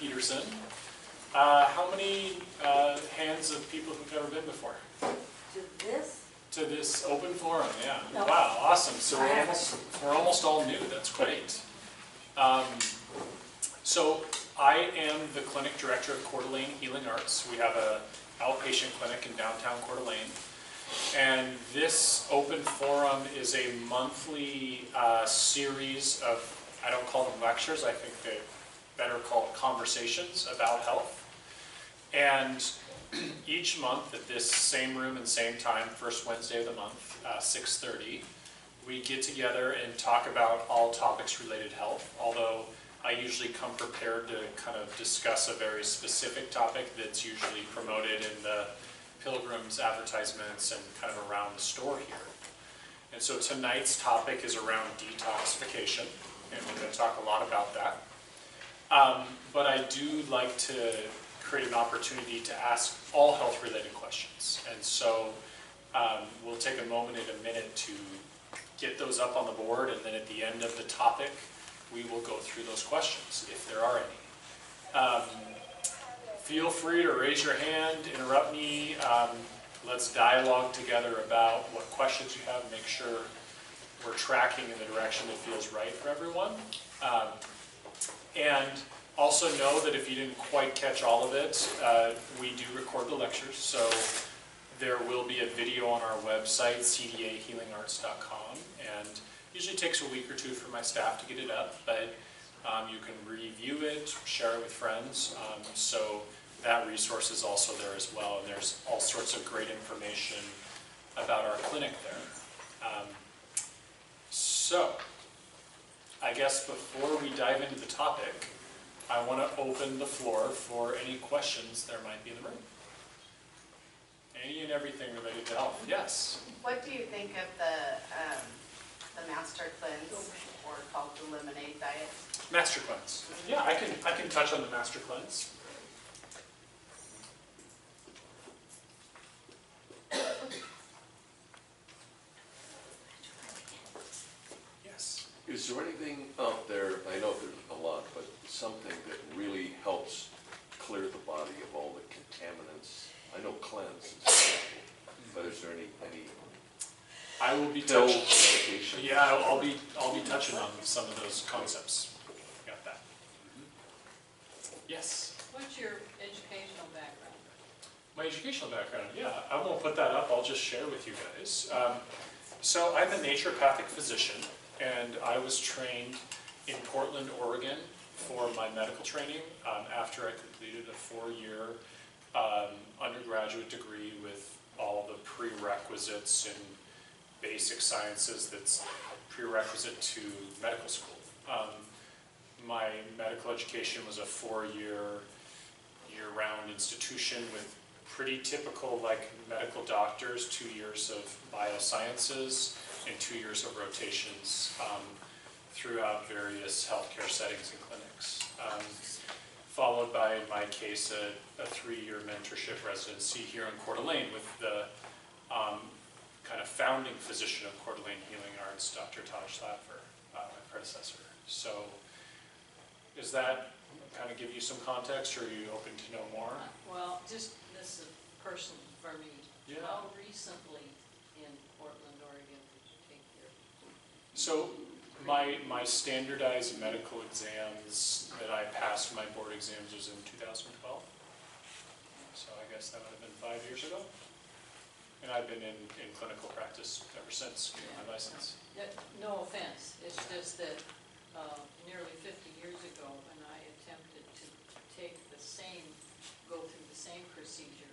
Peterson. How many hands of people who've never been before? To this? To this open forum, yeah. No. Wow, awesome. So we're almost all new. That's great. So I am the clinic director of Coeur d'Alene Healing Arts. We have an outpatient clinic in downtown Coeur d'Alene. And this open forum is a monthly series of, I don't call them lectures, I think they better call it conversations about health. And each month at this same room and same time, first Wednesday of the month, 6:30, we get together and talk about all topics related to health, although I usually come prepared to kind of discuss a very specific topic that's usually promoted in the Pilgrim's advertisements and kind of around the store here. And so tonight's topic is around detoxification, and we're going to talk a lot about that. But I do like to create an opportunity to ask all health-related questions. And so we'll take a moment in a minute to get those up on the board, and then at the end of the topic, we will go through those questions, if there are any. Feel free to raise your hand, interrupt me. Let's dialogue together about what questions you have, make sure we're tracking in the direction that feels right for everyone. And also know that if you didn't quite catch all of it, we do record the lectures, so there will be a video on our website, cdahealingarts.com, and usually takes a week or two for my staff to get it up, but you can review it, share it with friends, so that resource is also there as well, and there's all sorts of great information about our clinic there. So, I guess before we dive into the topic, I want to open the floor for any questions there might be in the room. Any and everything related to health. Yes? What do you think of the Master Cleanse, or called the Lemonade Diet? Master Cleanse. Yeah, I can touch on the Master Cleanse. Yes. Is there anything out there, I know there's a lot, but something that really helps clear the body of all the contaminants? I know cleanse is but is there any I will be pill touching. medication? Yeah, I'll be touching on some of those concepts. Got that. Yes. What's your educational background? My educational background, yeah, I won't put that up, I'll just share with you guys. So I'm a naturopathic physician, and I was trained in Portland, Oregon for my medical training after I completed a 4-year undergraduate degree with all the prerequisites in basic sciences that's prerequisite to medical school. My medical education was a 4-year, year-round institution with pretty typical, like, medical doctors, 2 years of biosciences and 2 years of rotations throughout various healthcare settings and clinics. Followed by, in my case, a 3-year mentorship residency here in Coeur d'Alene with the kind of founding physician of Coeur d'Alene Healing Arts, Dr. Toxicity, my predecessor. So, does that kind of give you some context, or are you open to know more? Well, just this is personal for me. Yeah. How recently in Portland, Oregon did you take your? So, my standardized medical exams that I passed, my board exams, was in 2012. So I guess that would have been 5 years ago. And I've been in clinical practice ever since getting my license. No offense, it's just that nearly 50 years ago when I attempted to go through the same procedure,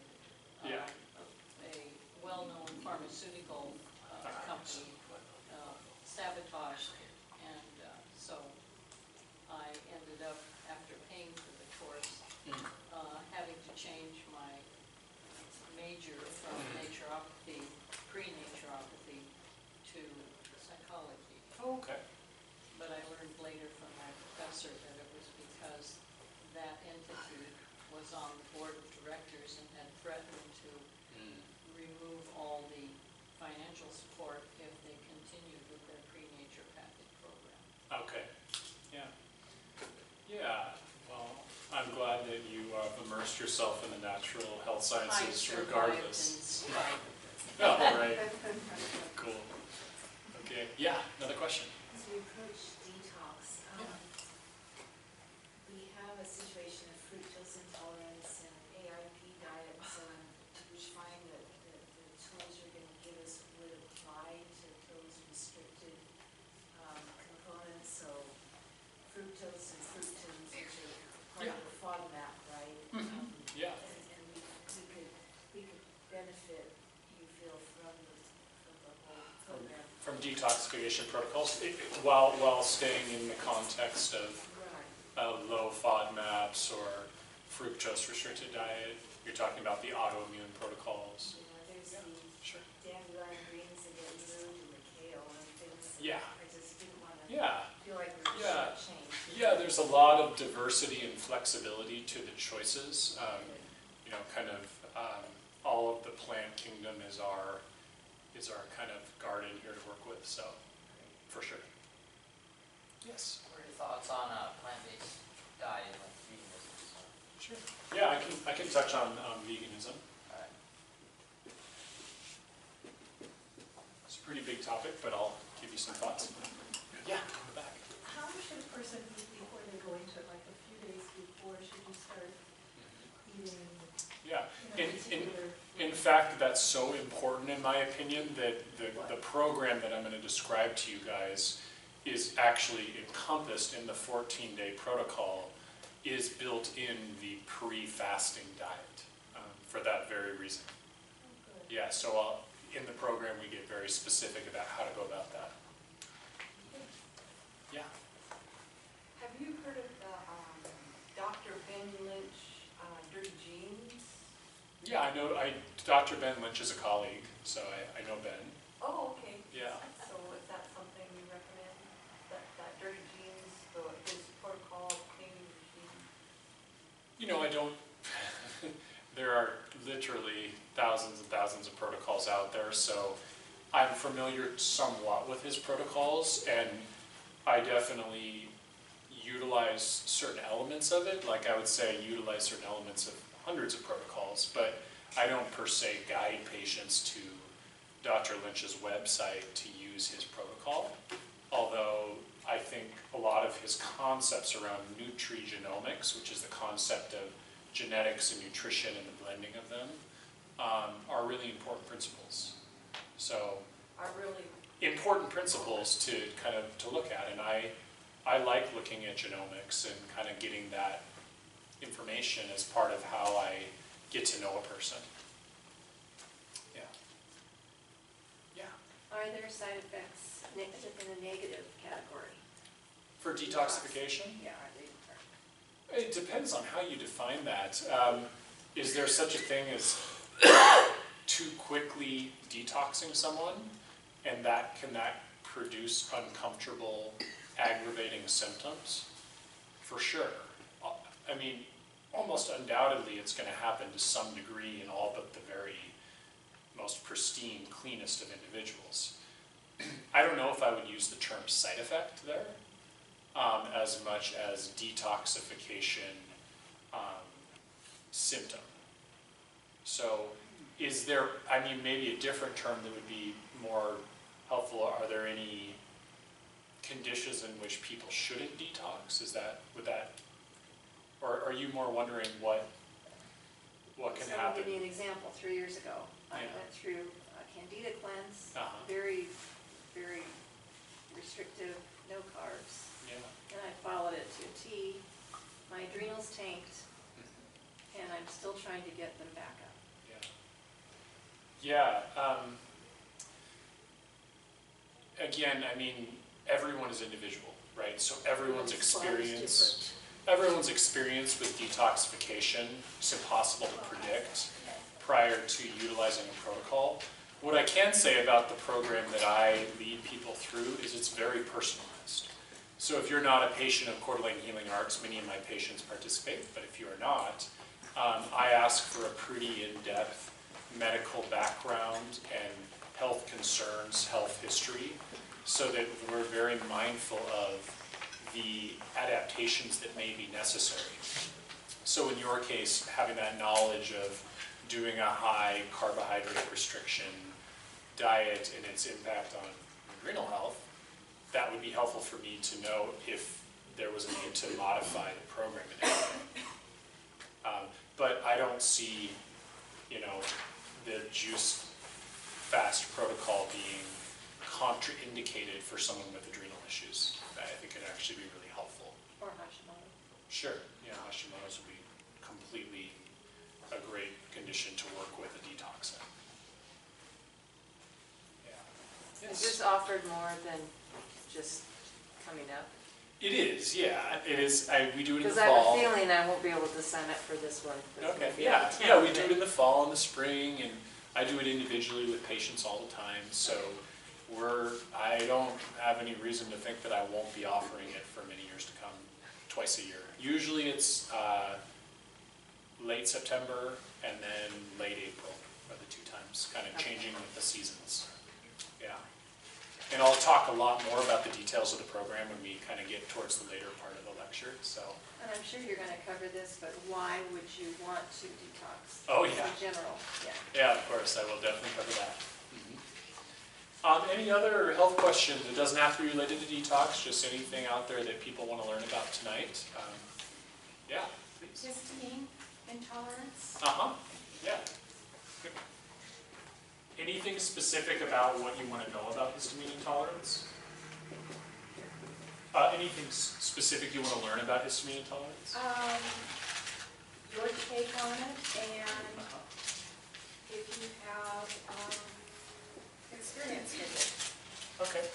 Yeah. a well-known pharmaceutical company sabotaged, and so I ended up, after paying for the course, having to change my major from naturopathy, pre-naturopathy, to psychology. Oh, okay. But I learned later from my professor that it was because that entity was on the board of directors and had threatened to remove all the financial support if they continued with their pre-naturopathic program. Okay. Yeah. Yeah. Well, I'm glad that you immersed yourself in the natural health I sciences survived regardless. in spite of it. Oh, all right. Cool. Okay. Yeah. Another question. As we approach detox, we have a situation of fructose intolerance and AIP diet and so on. Do you find that the tools you're going to give us would apply to those restricted components? So fructose and fructans, which are part of the FODMAP, right? Yeah. And we could benefit, you feel, from the whole program. From detoxification protocols, while staying in the context of Right. low FODMAPs or fructose restricted diet. You're talking about the autoimmune protocols. There's the Sure. dandelion greens that get moved and the kale and things. Yeah. I just didn't want to Yeah. feel like we're Yeah. shortchanged. Yeah, there's a lot of diversity and flexibility to the choices. You know, kind of all of the plant kingdom is our kind of garden here to work with. So, for sure. Yes. What are your thoughts on plant-based diet, like veganism? Sure. Yeah, I can touch on veganism. Alright. It's a pretty big topic, but I'll give you some thoughts. Yeah, in the back. How should a person eat before they go into it, like a few days before, should you start eating, Yeah. you know, particular? In fact, that's so important in my opinion that the program that I'm going to describe to you guys is actually encompassed in the 14-day protocol, is built in the pre-fasting diet for that very reason. Oh, good. Yeah, so in the program we get very specific about how to go about that. Yeah. Have you heard of the Dr. Ben Lynch Dirty Jeans? Yeah, I know. Dr. Ben Lynch is a colleague, so I know Ben. Oh, okay. Yeah. So is that something you recommend? That Dirty Jeans, his protocol, cleaning routine? You know, I don't. There are literally thousands and thousands of protocols out there, so I'm familiar somewhat with his protocols, and I definitely utilize certain elements of it. Like I would say, I utilize certain elements of hundreds of protocols, but I don't per se guide patients to Dr. Lynch's website to use his protocol, although I think a lot of his concepts around nutrigenomics, which is the concept of genetics and nutrition and the blending of them, are really important principles. So, Are really important principles to kind of to look at, and I like looking at genomics and kind of getting that information as part of how I get to know a person. Yeah. Yeah. Are there side effects in a negative category? For detoxification? Yeah, are they? It depends on how you define that. Is there such a thing as too quickly detoxing someone, and can that produce uncomfortable, aggravating symptoms? For sure. I mean, almost undoubtedly it's going to happen to some degree in all but the very most pristine, cleanest of individuals. I don't know if I would use the term side effect there as much as detoxification symptom. So is there, I mean, maybe a different term that would be more helpful? Are there any conditions in which people shouldn't detox? Would that, or are you more wondering what can So happen? I'll give you an example. 3 years ago, I Yeah. went through a Candida cleanse, Uh-huh. very, very restrictive, no carbs. Yeah. And I followed it to a T. My adrenals tanked, and I'm still trying to get them back up. Yeah. Again, I mean, everyone is individual, right? So everyone's experience with detoxification is impossible to predict prior to utilizing a protocol. What I can say about the program that I lead people through is it's very personalized. So if you're not a patient of Coeur d'Alene Healing Arts, many of my patients participate, but if you are not, I ask for a pretty in-depth medical background and health concerns, health history, so that we're very mindful of the adaptations that may be necessary. So in your case, having that knowledge of doing a high carbohydrate restriction diet and its impact on adrenal health, that would be helpful for me to know if there was a need to modify the program in any way. But I don't see, the juice fast protocol being contraindicated for someone with adrenal issues. I think it'd actually be really helpful. Or Hashimoto. Sure, yeah, Hashimoto's would be completely a great condition to work with a detox in. Yeah. Is this offered more than just coming up? It is, yeah, it is. We do it in the Because I have fall. a feeling I won't be able to sign up for this one. 'cause Okay, we'll be yeah, out of yeah, town. we do it in the fall and the spring, and I do it individually with patients all the time, so I don't have any reason to think that I won't be offering it for many years to come, twice a year. Usually it's late September and then late April are the two times, kind of changing with the seasons. Yeah. And I'll talk a lot more about the details of the program when we kind of get towards the later part of the lecture, so. And I'm sure you're gonna cover this, but why would you want to detox? Oh, yeah. In general, yeah. Yeah, of course, I will definitely cover that. Any other health questions? It doesn't have to be related to detox, just anything out there that people want to learn about tonight. Yeah, please. Histamine intolerance? Uh-huh, yeah. Good. Anything specific about what you want to know about histamine intolerance? Anything specific you want to learn about histamine intolerance? Your take on it, and if you have experience with it. Okay.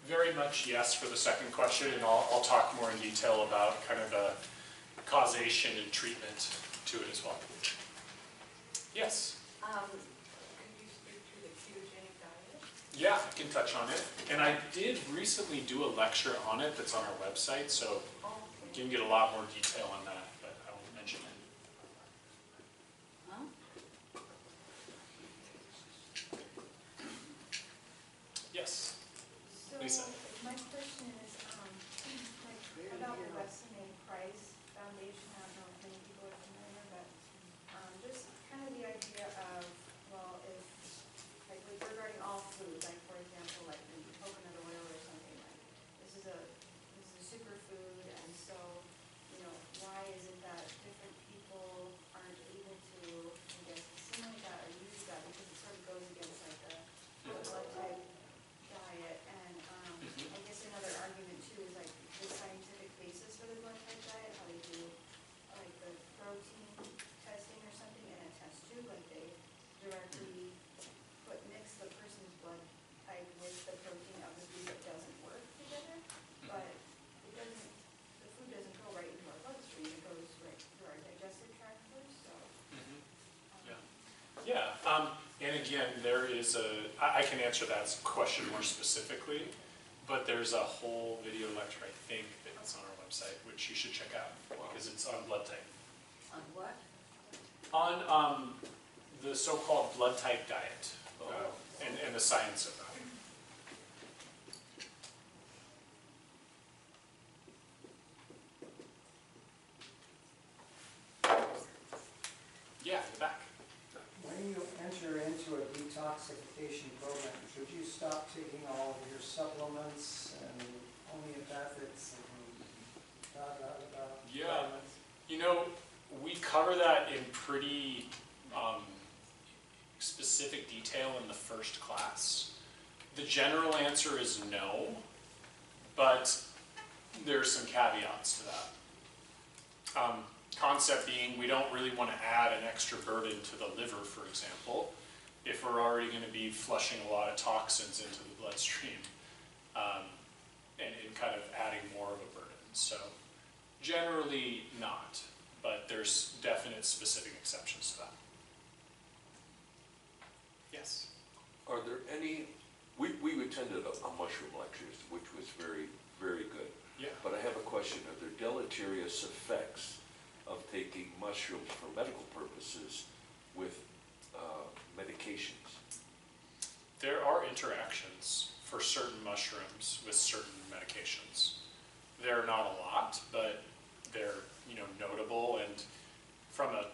Very much yes for the second question, and I'll talk more in detail about kind of the causation and treatment to it as well. Yes? Could you speak to the ketogenic diet? Yeah, I can touch on it. And I did recently do a lecture on it that's on our website, so you can get a lot more detail on that, but I won't mention it. Yes? Lisa. So, my question is, about the Weston Price Foundation, I don't know if many people are familiar, but, just kind of the idea of, well, if, regarding all foods, like, for example, like the coconut oil or something, like, this is a superfood, and so, why is it that different people aren't able to, I guess, assimilate that or use that, because it sort of goes against, like, the blood type diet, and I guess another argument too is like the scientific basis for the blood type diet, how they do like the protein testing or something in a test tube, like they directly mix the person's blood type with the protein of the food that doesn't work together, but the food doesn't go right into our bloodstream, it goes right through our digestive tract first, so. Yeah, and again, there is I can answer that question more specifically, but there's a whole video lecture, I think, that's on our website, which you should check out, because it's on blood type. On what? On the so-called blood type diet, and the science of that. Yeah, in the back. When you enter into a detoxification program, should you stop taking all of your supplements and homeopathics and Yeah, we cover that in pretty specific detail in the first class. The general answer is no, but there's some caveats to that. Concept being, we don't really want to add an extra burden to the liver, for example, if we're already going to be flushing a lot of toxins into the bloodstream, and kind of adding more of a burden. So generally not, but there's definite specific exceptions to that. Yes? Are there any, we attended a mushroom lectures, which was very, very good. Yeah. But I have a question, are there deleterious effects of taking mushrooms for medical purposes with medications? There are interactions for certain mushrooms with certain medications. They're not a lot, but they're, notable, and from a,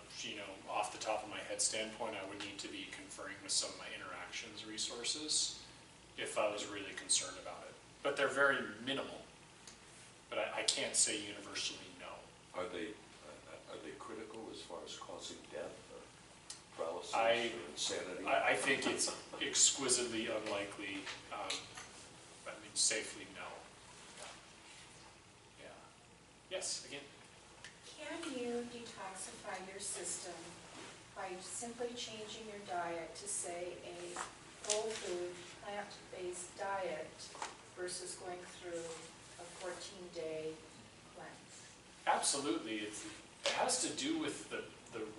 off the top of my head standpoint, I would need to be conferring with some of my interactions resources if I was really concerned about it. But they're very minimal, but I can't say universally no. Are they critical as far as causing death or paralysis or insanity? I think it's exquisitely unlikely. Safely no. Yeah. Yes, again. Can you detoxify your system by simply changing your diet to, say, a whole food, plant-based diet versus going through a 14-day cleanse? Absolutely. It has to do with the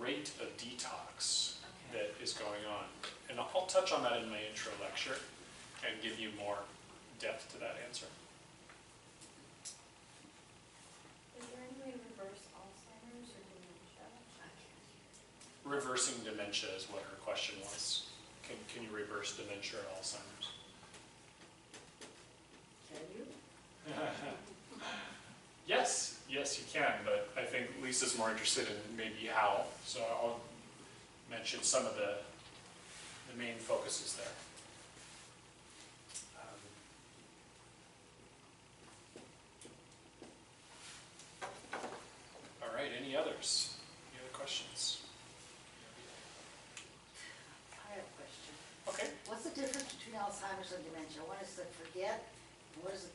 rate of detox that is going on. And I'll touch on that in my intro lecture and give you more depth to that answer. Is there any way to reverse Alzheimer's or dementia? Reversing dementia is what her question was. Can you reverse dementia or Alzheimer's? Can you? Yes, you can, but I think Lisa's more interested in maybe how, so I'll mention some of the main focuses there. All right, any others? Any other questions? I have a question. Okay. What's the difference between Alzheimer's and dementia? One is the forget, and what is it,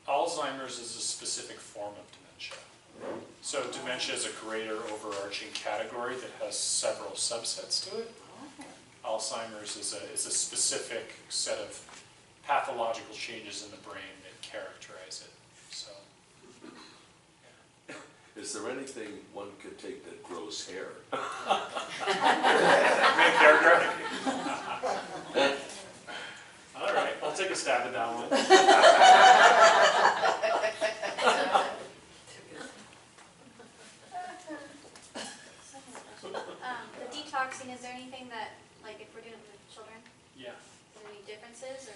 Alzheimer's is a specific form of dementia. So dementia is a greater overarching category that has several subsets to it. Alzheimer's is a specific set of pathological changes in the brain that characterize it. So, yeah. Is there anything one could take that grows hair? Make hair growing. All right, I'll take a stab at that one. The detoxing, is there anything that, like if we're doing it with children, Yeah. is there any differences or?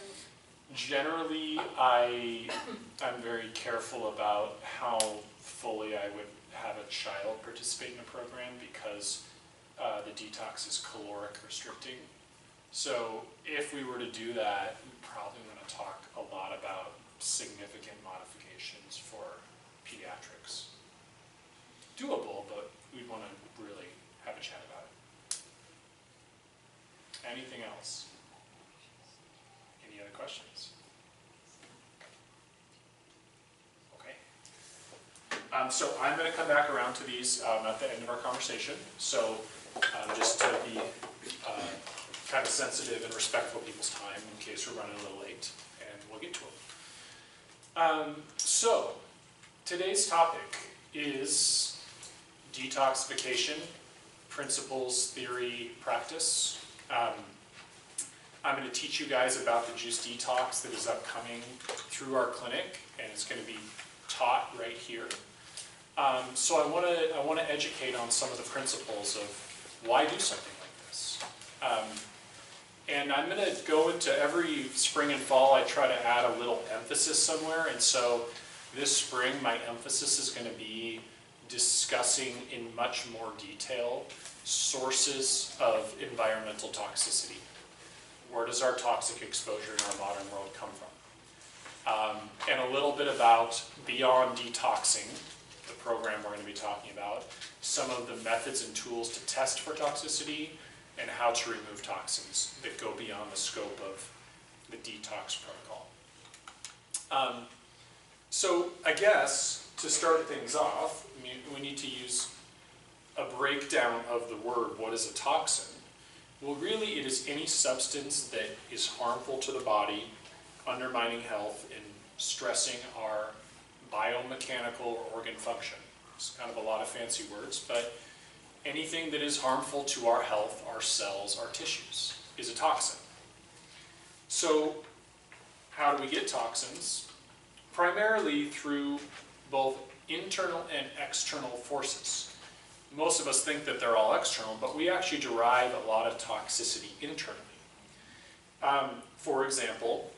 Generally, I'm very careful about how fully I would have a child participate in the program because the detox is caloric restricting. So if we were to do that, we probably want to talk a lot about significant modifications for pediatrics. Doable, but we'd want to really have a chat about it. Anything else? Any other questions? Okay. So I'm going to come back around to these at the end of our conversation. So just to be kind of sensitive and respectful of people's time in case we're running a little late, and we'll get to them. So today's topic is detoxification, principles, theory, practice. I'm going to teach you guys about the Juice Detox that is upcoming through our clinic, and it's going to be taught right here. So I want to educate on some of the principles of why do something like this. And I'm going to go into every spring and fall, I try to add a little emphasis somewhere, and so this spring my emphasis is going to be discussing in much more detail sources of environmental toxicity. Where does our toxic exposure in our modern world come from? And a little bit about beyond detoxing, the program we're going to be talking about, some of the methods and tools to test for toxicity, and how to remove toxins that go beyond the scope of the detox protocol. So I guess to start things off, we need to use a breakdown of the word, what is a toxin? Well, really it is any substance that is harmful to the body, undermining health, and stressing our biomechanical or organ function. It's kind of a lot of fancy words, but anything that is harmful to our health, our cells, our tissues is a toxin. So how do we get toxins? Primarily through both internal and external forces. Most of us think that they're all external, but we actually derive a lot of toxicity internally. For example,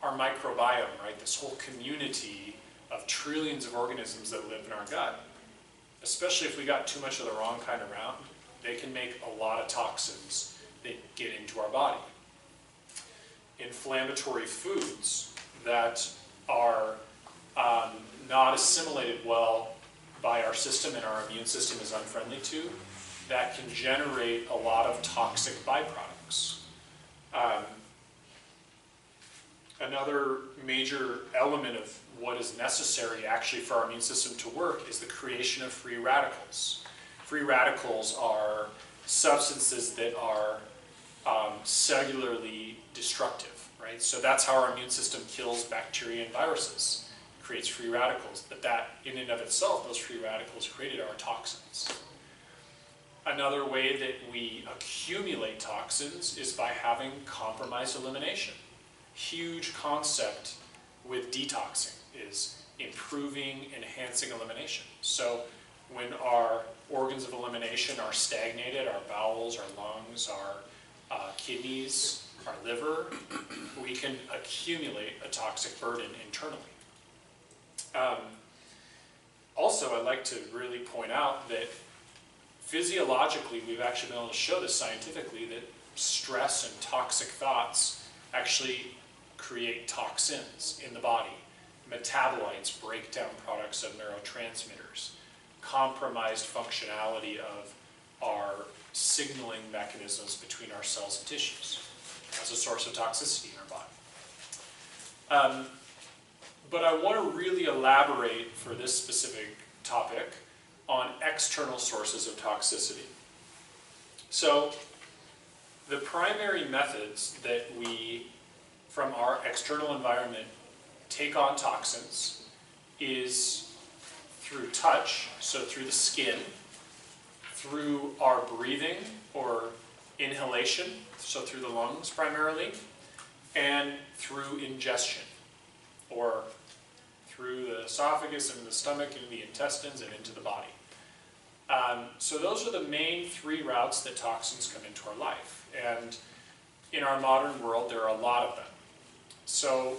our microbiome, right? This whole community of trillions of organisms that live in our gut. Especially if we got too much of the wrong kind around, they can make a lot of toxins that get into our body. Inflammatory foods that are not assimilated well by our system and our immune system is unfriendly to, that can generate a lot of toxic byproducts. Another major element of what is necessary actually for our immune system to work is the creation of free radicals. Free radicals are substances that are cellularly destructive, right? So that's how our immune system kills bacteria and viruses. It creates free radicals, but that in and of itself, those free radicals created are toxins. Another way that we accumulate toxins is by having compromised elimination. Huge concept with detoxing is improving, enhancing elimination. So when our organs of elimination are stagnated, our bowels, our lungs, our kidneys, our liver, we can accumulate a toxic burden internally. Also, I'd like to really point out that physiologically, we've actually been able to show this scientifically, that stress and toxic thoughts actually create toxins in the body. Metabolites break down products of neurotransmitters. Compromised functionality of our signaling mechanisms between our cells and tissues as a source of toxicity in our body. But I want to really elaborate for this specific topic on external sources of toxicity. So the primary methods that we, from our external environment, take on toxins is through touch, so through the skin, through our breathing or inhalation, so through the lungs primarily, and through ingestion, or through the esophagus and the stomach and the intestines and into the body. So those are the main three routes that toxins come into our life. And in our modern world, there are a lot of them. So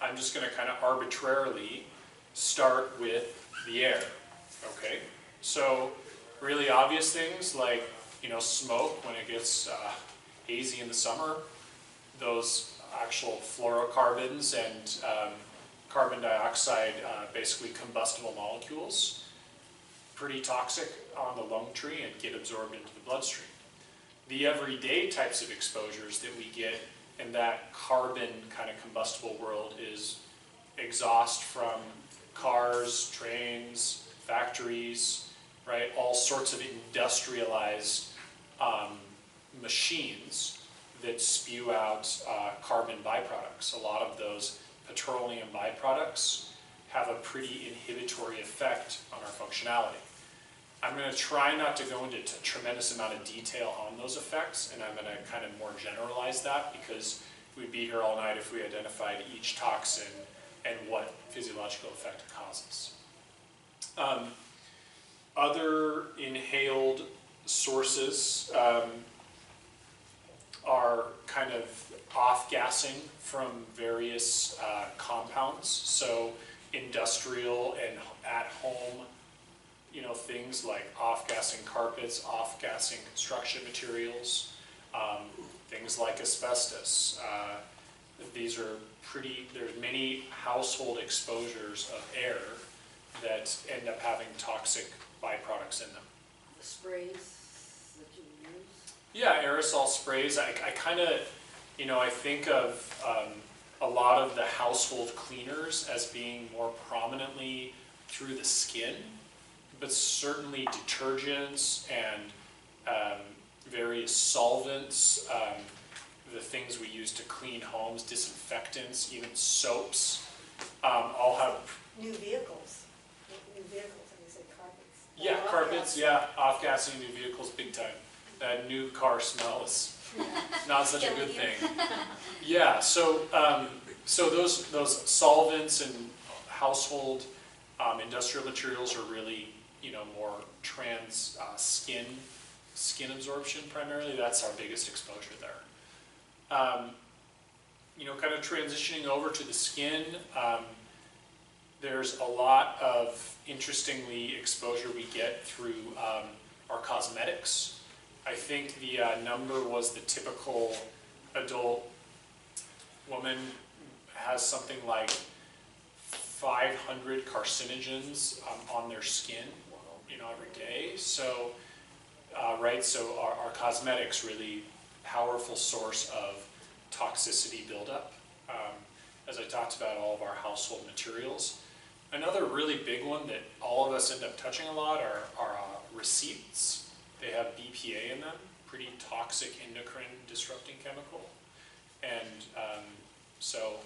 I'm just going to kind of arbitrarily start with the air, okay? So really obvious things like, smoke when it gets hazy in the summer, those actual fluorocarbons and carbon dioxide, basically combustible molecules, pretty toxic on the lung tree and get absorbed into the bloodstream. The everyday types of exposures that we get in that carbon kind of combustible world is exhaust from cars, trains, factories, right? All sorts of industrialized machines that spew out carbon byproducts. A lot of those petroleum byproducts have a pretty inhibitory effect on our functionality. I'm going to try not to go into a tremendous amount of detail on those effects, and I'm going to kind of more generalize that because we'd be here all night if we identified each toxin and what physiological effect it causes. Other inhaled sources are kind of off-gassing from various compounds. So industrial and at-home, things like off-gassing carpets, off-gassing construction materials, things like asbestos. These are there's many household exposures of air that end up having toxic byproducts in them. The sprays that you use? Yeah, aerosol sprays. I kind of, I think of a lot of the household cleaners as being more prominently through the skin, but certainly detergents and various solvents, the things we use to clean homes, disinfectants, even soaps, all have... New vehicles, and you say carpets. Yeah, carpets, yeah, off-gassing new vehicles, big time. That new car smell is not such a good thing. Yeah, so those solvents and household industrial materials are really, more trans skin absorption primarily. That's our biggest exposure there. kind of transitioning over to the skin, there's a lot of, interestingly, exposure we get through our cosmetics. I think the number was the typical adult woman has something like 500 carcinogens on their skin, every day. So, so our cosmetics really powerful source of toxicity buildup. As I talked about, all of our household materials. Another really big one that all of us end up touching a lot are receipts. They have BPA in them, pretty toxic endocrine disrupting chemical. And so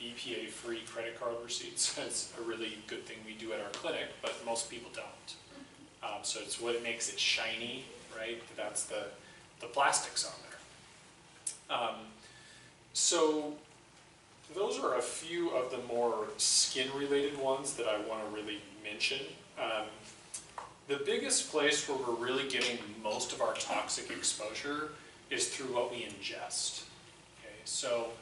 BPA-free credit card receipts is a really good thing we do at our clinic, but most people don't. So it's what makes it shiny, right? That's the plastics on there. So those are a few of the more skin-related ones that I want to really mention. The biggest place where we're really getting most of our toxic exposure is through what we ingest. Okay, so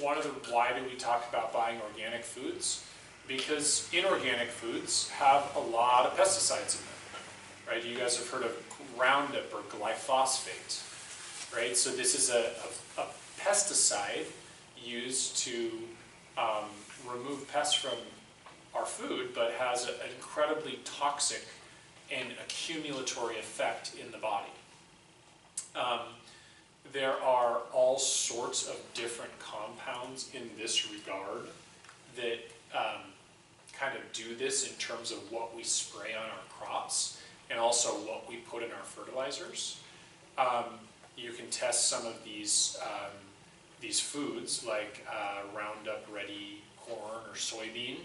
one of the why do we talk about buying organic foods? Because inorganic foods have a lot of pesticides in them, right? You guys have heard of Roundup or glyphosate, right? So this is a pesticide used to remove pests from our food, but has an incredibly toxic and accumulatory effect in the body. There are all sorts of different compounds in this regard that kind of do this in terms of what we spray on our crops and also what we put in our fertilizers. You can test some of these foods like Roundup Ready corn or soybean,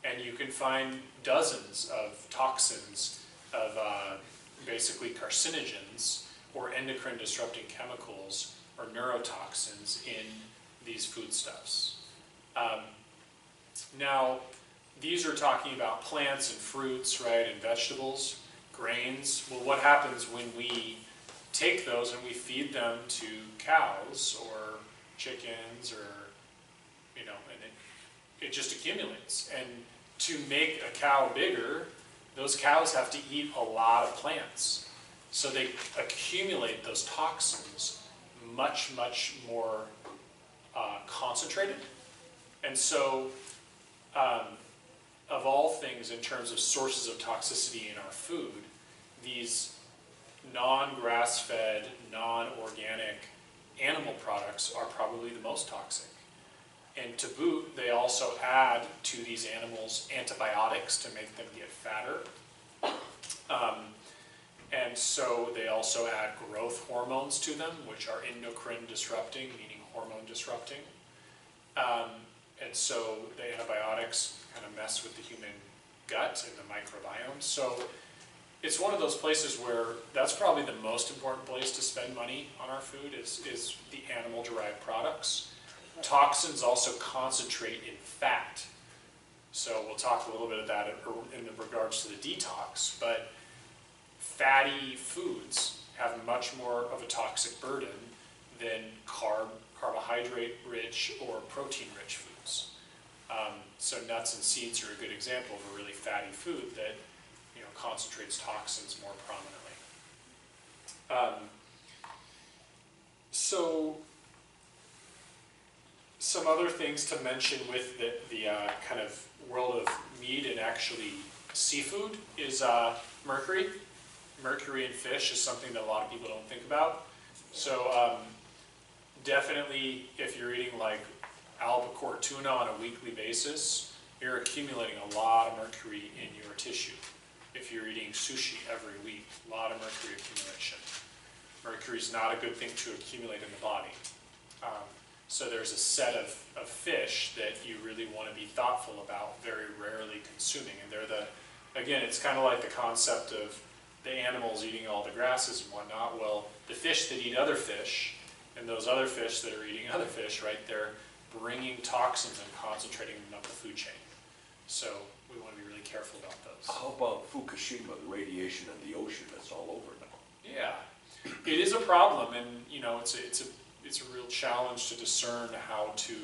and you can find dozens of toxins of basically carcinogens or endocrine disrupting chemicals or neurotoxins in these foodstuffs. Now, these are talking about plants and fruits, right, and vegetables, grains. Well, what happens when we take those and we feed them to cows or chickens or, and it just accumulates. And to make a cow bigger, those cows have to eat a lot of plants. So they accumulate those toxins much, much more concentrated. And so, of all things in terms of sources of toxicity in our food, these non-grass-fed, non-organic animal products are probably the most toxic. And to boot, they also add to these animals antibiotics to make them get fatter. And so they also add growth hormones to them, which are endocrine disrupting, meaning hormone disrupting. And so the antibiotics kind of mess with the human gut and the microbiome. So it's one of those places where that's probably the most important place to spend money on our food is the animal-derived products. Toxins also concentrate in fat. So we'll talk a little bit of that in regards to the detox, but fatty foods have much more of a toxic burden than carbohydrate-rich or protein-rich foods. So nuts and seeds are a good example of a really fatty food that concentrates toxins more prominently. So some other things to mention with the kind of world of meat and actually seafood is mercury. Mercury in fish is something that a lot of people don't think about. So definitely if you're eating like albacore tuna on a weekly basis, you're accumulating a lot of mercury in your tissue. If you're eating sushi every week, a lot of mercury accumulation. Mercury is not a good thing to accumulate in the body. So there's a set of fish that you really want to be thoughtful about very rarely consuming. And they're again, it's kind of like the concept of the animals eating all the grasses and whatnot. Well, the fish that eat other fish, and those other fish that are eating other fish, right, they're bringing toxins and concentrating them up the food chain. So we want to be really careful about those. How about Fukushima, the radiation in the ocean that's all over now? Yeah, it is a problem, and it's it's a real challenge to discern how to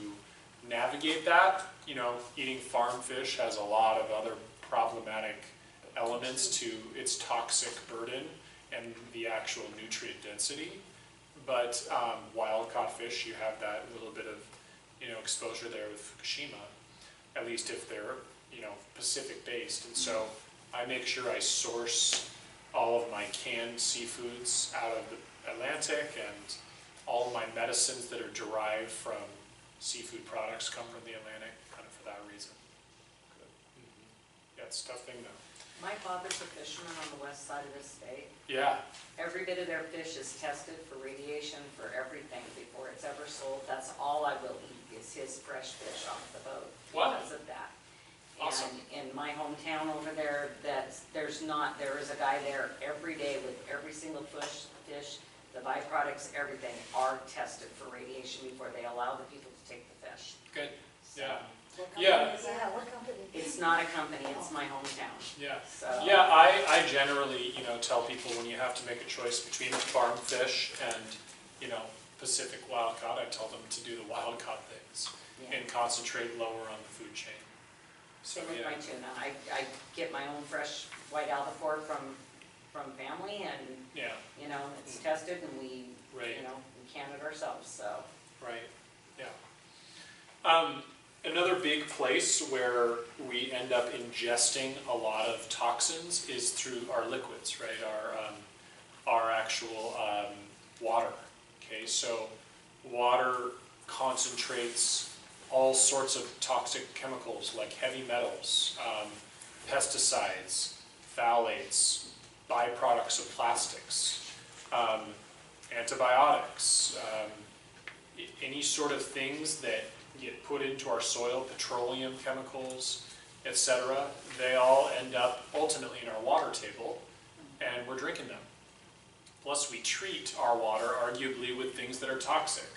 navigate that. You know, eating farm fish has a lot of other problematic elements to its toxic burden and the actual nutrient density. But wild-caught fish, you have that little bit of, you know, exposure there with Fukushima, at least if they're, you know, Pacific-based. And so I make sure I source all of my canned seafoods out of the Atlantic, and all of my medicines that are derived from seafood products come from the Atlantic, kind of for that reason. Yeah, it's a tough thing though. My father's a fisherman on the west side of the state. Yeah. Every bit of their fish is tested for radiation, for everything before it's ever sold. That's all I will eat is his fresh fish off the boat Wow. because of that. Awesome. And in my hometown over there, there is a guy there every day with every single fish, the byproducts, everything are tested for radiation before they allow the people to take the fish. Good. So, Yeah. What company Yeah. is that? What company? it's not a company, it's my hometown. Yeah. So, Yeah, I generally, you know, tell people when you have to make a choice between farm fish and, you know, Pacific wild caught, I tell them to do the wild caught things yeah. and concentrate lower on the food chain. So, With yeah. my tuna, I get my own fresh white albacore from family, and Yeah, you know it's tested, and we right, you know we can it ourselves. So right, yeah. Another big place where we end up ingesting a lot of toxins is through our liquids, right? Our actual water. Okay, so water concentrates all sorts of toxic chemicals like heavy metals, pesticides, phthalates, byproducts of plastics, antibiotics, any sort of things that get put into our soil, petroleum chemicals, etc. They all end up ultimately in our water table, and we're drinking them. Plus we treat our water arguably with things that are toxic,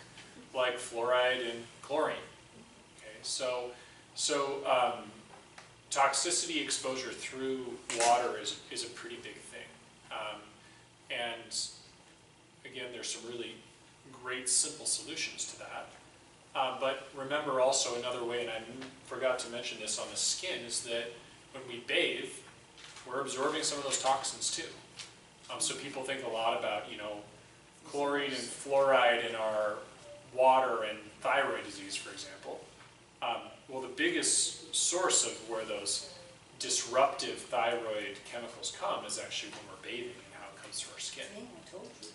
like fluoride and chlorine. Okay, so toxicity exposure through water is a pretty big thing. And again, there's some really great simple solutions to that. But remember also another way, and I forgot to mention this on the skin, is that when we bathe, we're absorbing some of those toxins too. So people think a lot about, you know, chlorine and fluoride in our water and thyroid disease, for example. Well, the biggest source of where those disruptive thyroid chemicals come is actually when we're bathing and how it comes through our skin. I told you.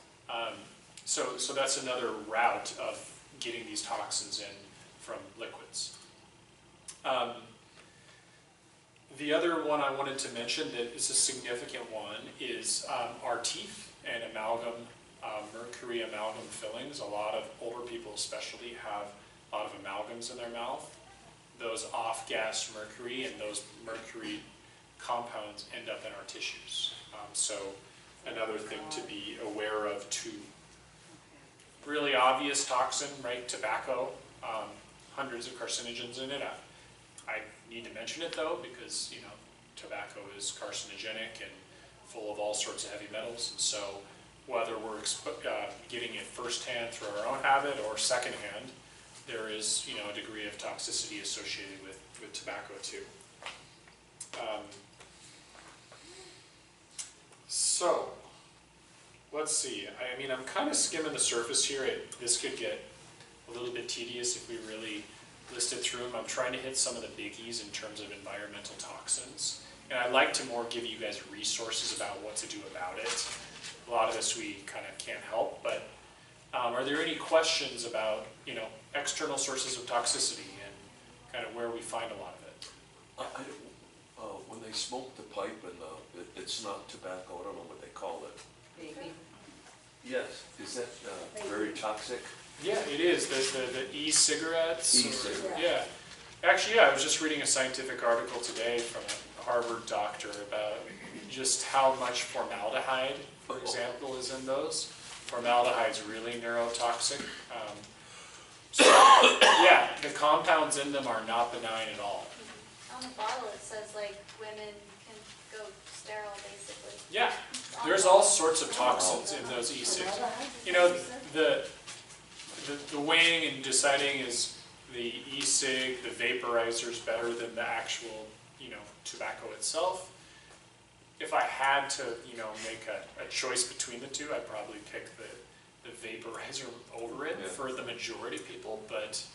So that's another route of getting these toxins in from liquids. The other one I wanted to mention that is a significant one is our teeth and amalgam, mercury amalgam fillings. A lot of older people especially have a lot of amalgams in their mouth. Those off-gas mercury and those mercury compounds end up in our tissues. So another thing to be aware of too. Really obvious toxin, right? Tobacco, hundreds of carcinogens in it. I need to mention it though because, you know, tobacco is carcinogenic and full of all sorts of heavy metals. And so whether we're getting it firsthand through our own habit or secondhand, there is, you know, a degree of toxicity associated with tobacco too. So let's see. I mean, I'm kind of skimming the surface here. This could get a little bit tedious if we really listed through them. I'm trying to hit some of the biggies in terms of environmental toxins. And I'd like to more give you guys resources about what to do about it. A lot of this we kind of can't help, but are there any questions about, you know, external sources of toxicity and kind of where we find a lot of it? When they smoke the pipe and it's not tobacco, I don't know what they call it. baby. Yes. Is that very toxic? Yeah, it is. The e-cigarettes. E-cigarettes. Yeah. Actually, yeah, I was just reading a scientific article today from a Harvard doctor about just how much formaldehyde, for example, is in those. Formaldehyde's really neurotoxic. So, yeah, the compounds in them are not benign at all. On the bottle, it says like women can go sterile basically. Yeah, there's all sorts of toxins in those e-cigs. You know, the the weighing and deciding is the e-cig, the vaporizer is better than the actual, tobacco itself. If I had to, make a choice between the two, I'd probably pick the vaporizer over it for the majority of people, but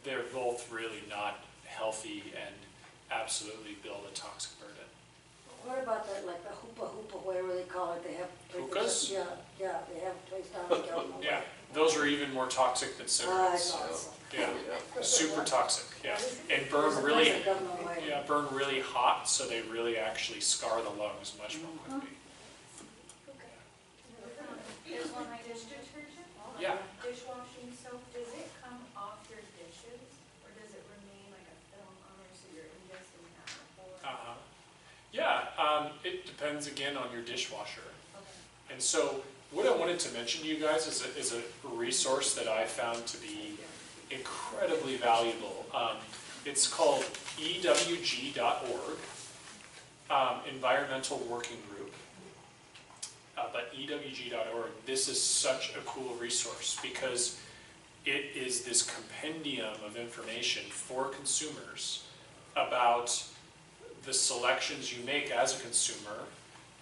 they're both really not healthy and absolutely build a toxic burden. What about that, like the hoopa, whatever they call it, they have. Hookahs? Yeah, they have a place down in California. Yeah, those are even more toxic than I cigarettes. thought so. Yeah, super toxic, yeah. And There's a place in Governor White. burn really hot, so they really actually scar the lungs much more quickly. There's one dish detergent? Yeah. Dishwashing soap, does it come off your dishes, or does it remain like a film on there so you're ingesting that before? Yeah, it depends again on your dishwasher. Okay. And so what I wanted to mention to you guys is a resource that I found to be incredibly valuable. It's called ewg.org, Environmental Working Group. But ewg.org, this is such a cool resource because it is this compendium of information for consumers about the selections you make as a consumer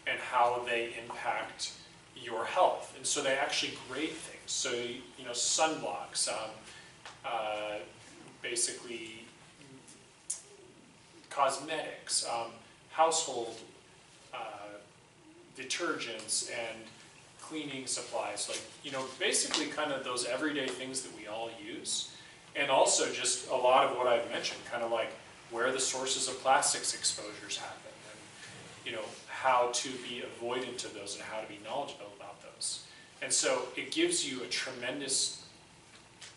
and how they impact your health. And so they actually grade things. So, sunblocks, basically cosmetics, household detergents and cleaning supplies, basically kind of those everyday things that we all use. And also just a lot of what I've mentioned, kind of like where the sources of plastics exposures happen and, how to be avoidant to those and how to be knowledgeable about those. And so it gives you a tremendous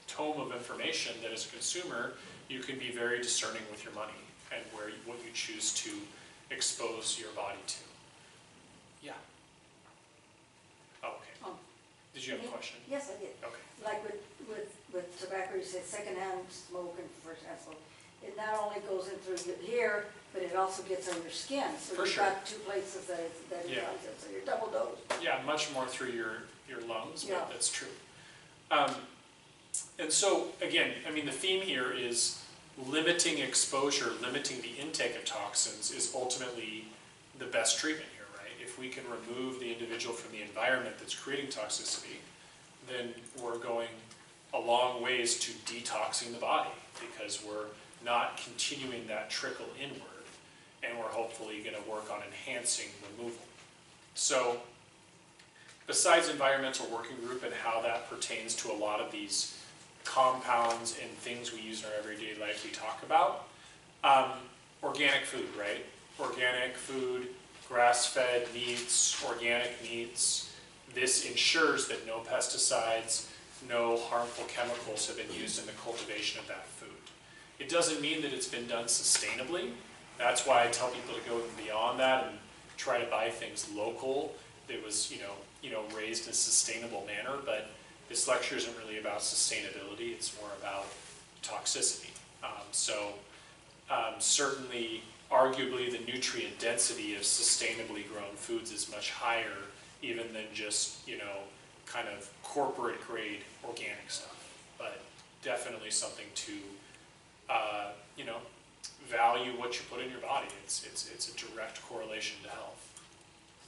tome of information that as a consumer, you can be very discerning with your money and what you choose to expose your body to. Yeah. Oh, okay. Did you have a question? Yes, I did. Okay. Like with tobacco, you said secondhand smoking, for example, it not only goes in through here, but it also gets on your skin. So For you've sure. got two places that it comes in, so you're double dosed. Yeah, much more through your lungs, Yeah. but that's true. And so, again, the theme here is limiting exposure, limiting the intake of toxins is ultimately the best treatment here, right? If we can remove the individual from the environment that's creating toxicity, then we're going a long ways to detoxing the body because we're not continuing that trickle inward, and we're hopefully going to work on enhancing removal. So, besides environmental working group and how that pertains to a lot of these compounds and things we use in our everyday life we talk about, organic food, right? Organic food, grass-fed meats, organic meats. This ensures that no pesticides, no harmful chemicals have been used in the cultivation of that food. It doesn't mean that it's been done sustainably. That's why I tell people to go beyond that and try to buy things local that was, raised in a sustainable manner. But this lecture isn't really about sustainability. It's more about toxicity. Certainly, arguably, the nutrient density of sustainably grown foods is much higher even than just, kind of corporate grade organic stuff. But definitely something to, value what you put in your body. It's a direct correlation to health.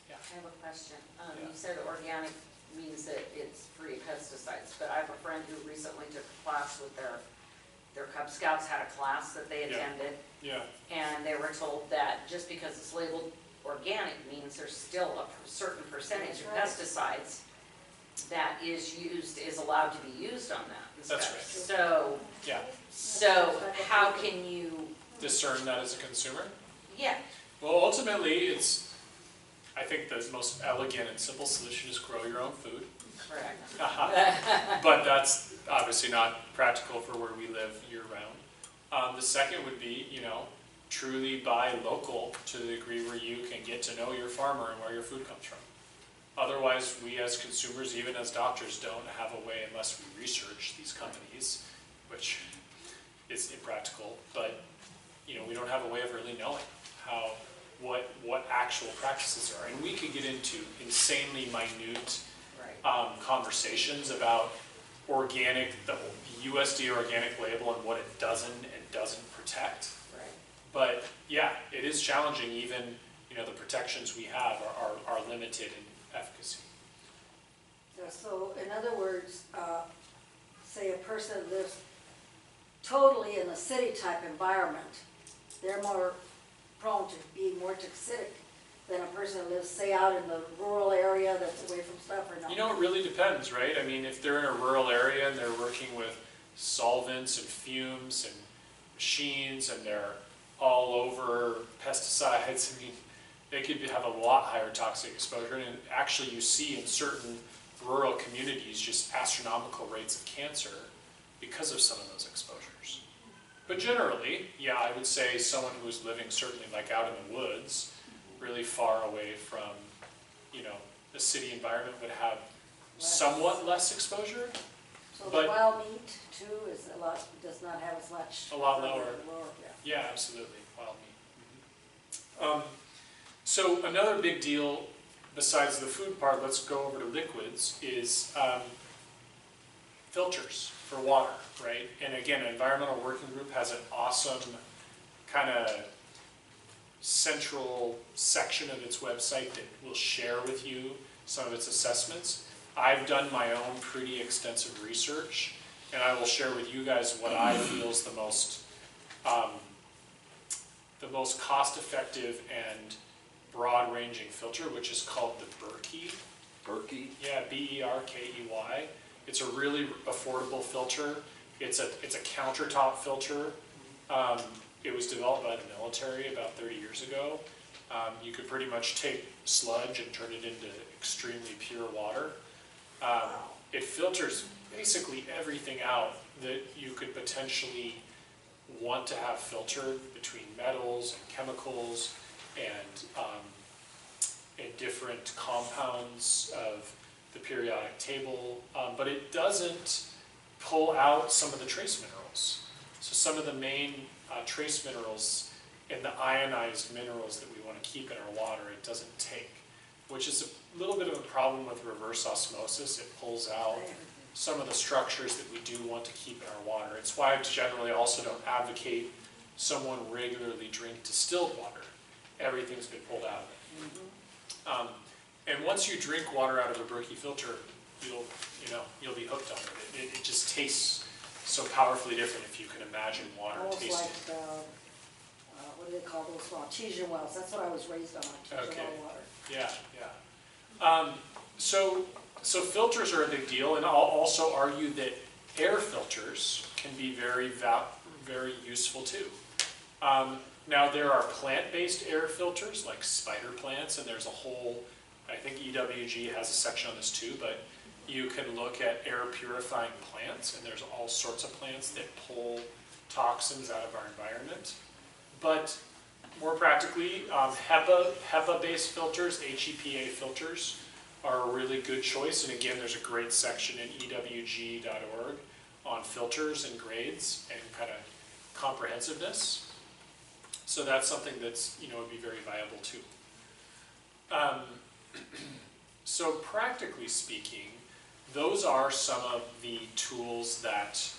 Yeah. I have a question. Yeah. You said organic means that it's free of pesticides, but I have a friend who recently took a class with their Cub Scouts had a class that they attended. Yeah. And they were told that just because it's labeled organic means there's still a certain percentage of pesticides that is allowed to be used on that. That's right. So how can you Discern that as a consumer? Yeah. Well, ultimately, I think the most elegant and simple solution is grow your own food. Correct. But that's obviously not practical for where we live year-round. The second would be, truly buy local to the degree where you can get to know your farmer and where your food comes from. Otherwise, we as consumers, even as doctors, don't have a way, unless we research these companies, which is impractical, but we don't have a way of really knowing what actual practices are. And we could get into insanely minute conversations about organic, the USDA organic label and what it doesn't and doesn't protect. Right. But yeah, it is challenging. Even, you know, the protections we have are limited in efficacy. Yeah, so in other words, say a person lives totally in a city-type environment, they're more prone to being more toxic than a person that lives, say, out in the rural area that's away from stuff, or not? You know, it really depends, right? I mean, if they're in a rural area and they're working with solvents and fumes and machines and they're all over pesticides, I mean, they could have a lot higher toxic exposure. And actually you see in certain rural communities just astronomical rates of cancer because of some of those exposures. But generally, yeah, I would say someone who's living certainly like out in the woods, really far away from, you know, the city environment would have somewhat less exposure. So but the wild meat too is a lot, does not have as much. A lot lower. Yeah. Yeah, absolutely, wild meat. So another big deal besides the food part, let's go over to liquids, is filters for water, right? And again, an environmental working group has an awesome kind of central section of its website that will share with you some of its assessments. I've done my own pretty extensive research, and I will share with you guys what I feel is the most cost-effective and broad-ranging filter, which is called the Berkey. Berkey? Yeah, B-E-R-K-E-Y. It's a really affordable filter. It's a countertop filter. It was developed by the military about 30 years ago. You could pretty much take sludge and turn it into extremely pure water. It filters basically everything out that you could potentially want to have filtered between metals and chemicals and different compounds of the periodic table, but it doesn't pull out some of the trace minerals. So some of the main trace minerals and the ionized minerals that we want to keep in our water, it doesn't take, which is a little bit of a problem with reverse osmosis. It pulls out some of the structures that we do want to keep in our water. It's why I generally also don't advocate someone regularly drink distilled water. Everything's been pulled out of it. And once you drink water out of a Berkey filter, you'll be hooked on it. It just tastes so powerfully different if you can imagine water tasting. Almost like, what do they call those, artesian wells? That's what I was raised on, artesian well water. Yeah, yeah. So filters are a big deal, and I'll also argue that air filters can be very useful too. Now there are plant-based air filters like spider plants, and there's a whole, I think EWG has a section on this too, but you can look at air purifying plants, and there's all sorts of plants that pull toxins out of our environment. But more practically, HEPA-based filters, HEPA filters, are a really good choice. And again, there's a great section in ewg.org on filters and grades and kind of comprehensiveness. So that's something that's, would be very viable too. So practically speaking, those are some of the tools that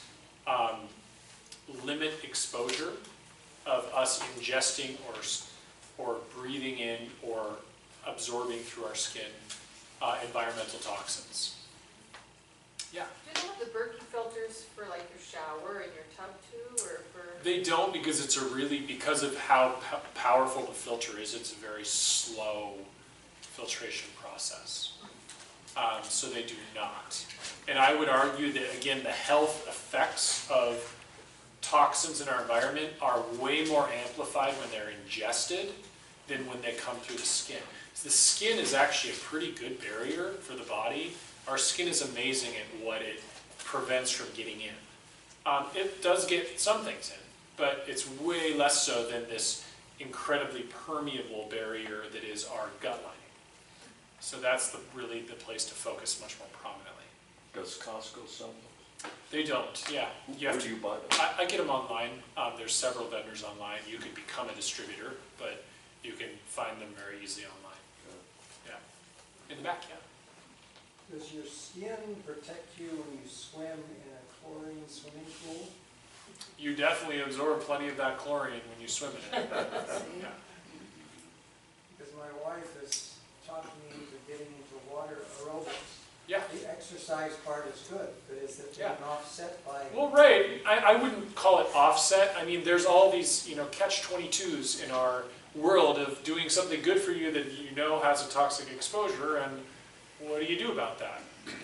limit exposure of us ingesting or breathing in or absorbing through our skin environmental toxins. Yeah? Do they have the Berkey filters for like your shower and your tub too, or for? They don't, because because of how powerful the filter is, it's a very slow filtration process. So they do not. And I would argue that, again, the health effects of toxins in our environment are way more amplified when they're ingested than when they come through the skin. So the skin is actually a pretty good barrier for the body. Our skin is amazing at what it prevents from getting in. It does get some things in, but it's way less so than this incredibly permeable barrier that is our gut lining. So that's really the place to focus much more prominently. Does Costco sell those? They don't, yeah. Where do you buy them? I get them online. There's several vendors online. You could become a distributor, but you can find them very easily online. Yeah. In the back, yeah. Does your skin protect you when you swim in a chlorine swimming pool? You definitely absorb plenty of that chlorine when you swim in it. Yeah. Because my wife has talked me into getting into water aerobics. Yeah. The exercise part is good, but is it being offset by? Well, right. I wouldn't call it offset. I mean, there's all these, catch-22s in our world of doing something good for you that you know has a toxic exposure, and what do you do about that?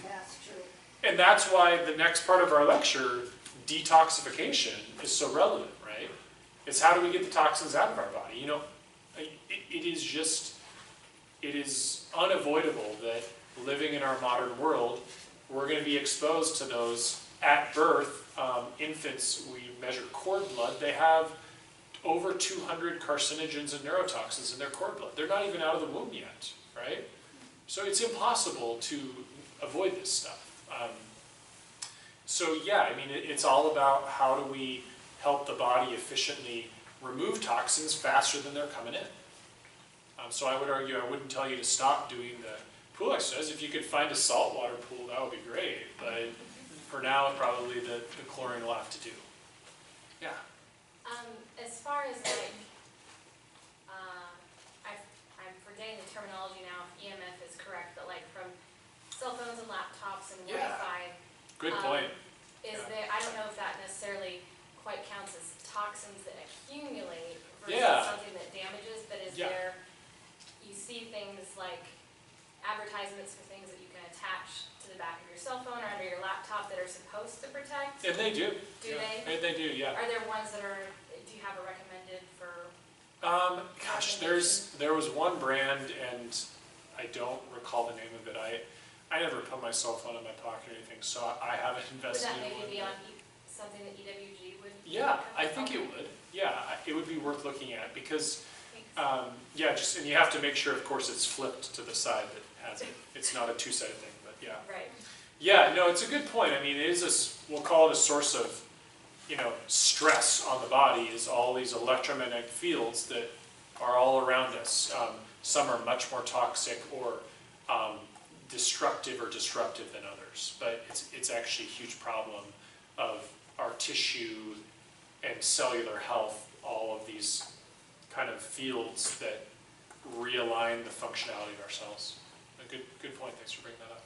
That's true. And that's why the next part of our lecture, detoxification, is so relevant, right? It's how do we get the toxins out of our body? It is unavoidable that living in our modern world, we're going to be exposed to those at birth. Infants, we measure cord blood, they have over 200 carcinogens and neurotoxins in their cord blood. They're not even out of the womb yet, right? So it's impossible to avoid this stuff. It's all about how do we help the body efficiently remove toxins faster than they're coming in. So I would argue I wouldn't tell you to stop doing the pool exercise. If you could find a saltwater pool, that would be great. But for now, probably the chlorine will have to do. Yeah. As far as I'm forgetting the terminology now, if EMF is correct, but from cell phones and laptops and Wi-Fi. Good point. I don't know if that necessarily quite counts as toxins that accumulate versus something that damages, but is there, you see things like advertisements for things that you can attach to the back of your cell phone or under your laptop that are supposed to protect? And they do. Do they? And they do, yeah. Are there ones that are, do you have a recommended for? There was one brand, and I don't recall the name of it. I never put my cell phone in my pocket or anything, so I haven't invested in one. Would that maybe be on something that EWG would? Yeah, I think it would. Yeah, it would be worth looking at because, and you have to make sure, of course, it's flipped to the side that has it. It's not a two-sided thing, but yeah. Right. Yeah, no, it's a good point. I mean, it is we'll call it a source of, stress on the body is all these electromagnetic fields that are all around us. Some are much more toxic or destructive or disruptive than others, but it's actually a huge problem of our tissue and cellular health, all of these kind of fields that realign the functionality of our cells. A good point, thanks for bringing that up.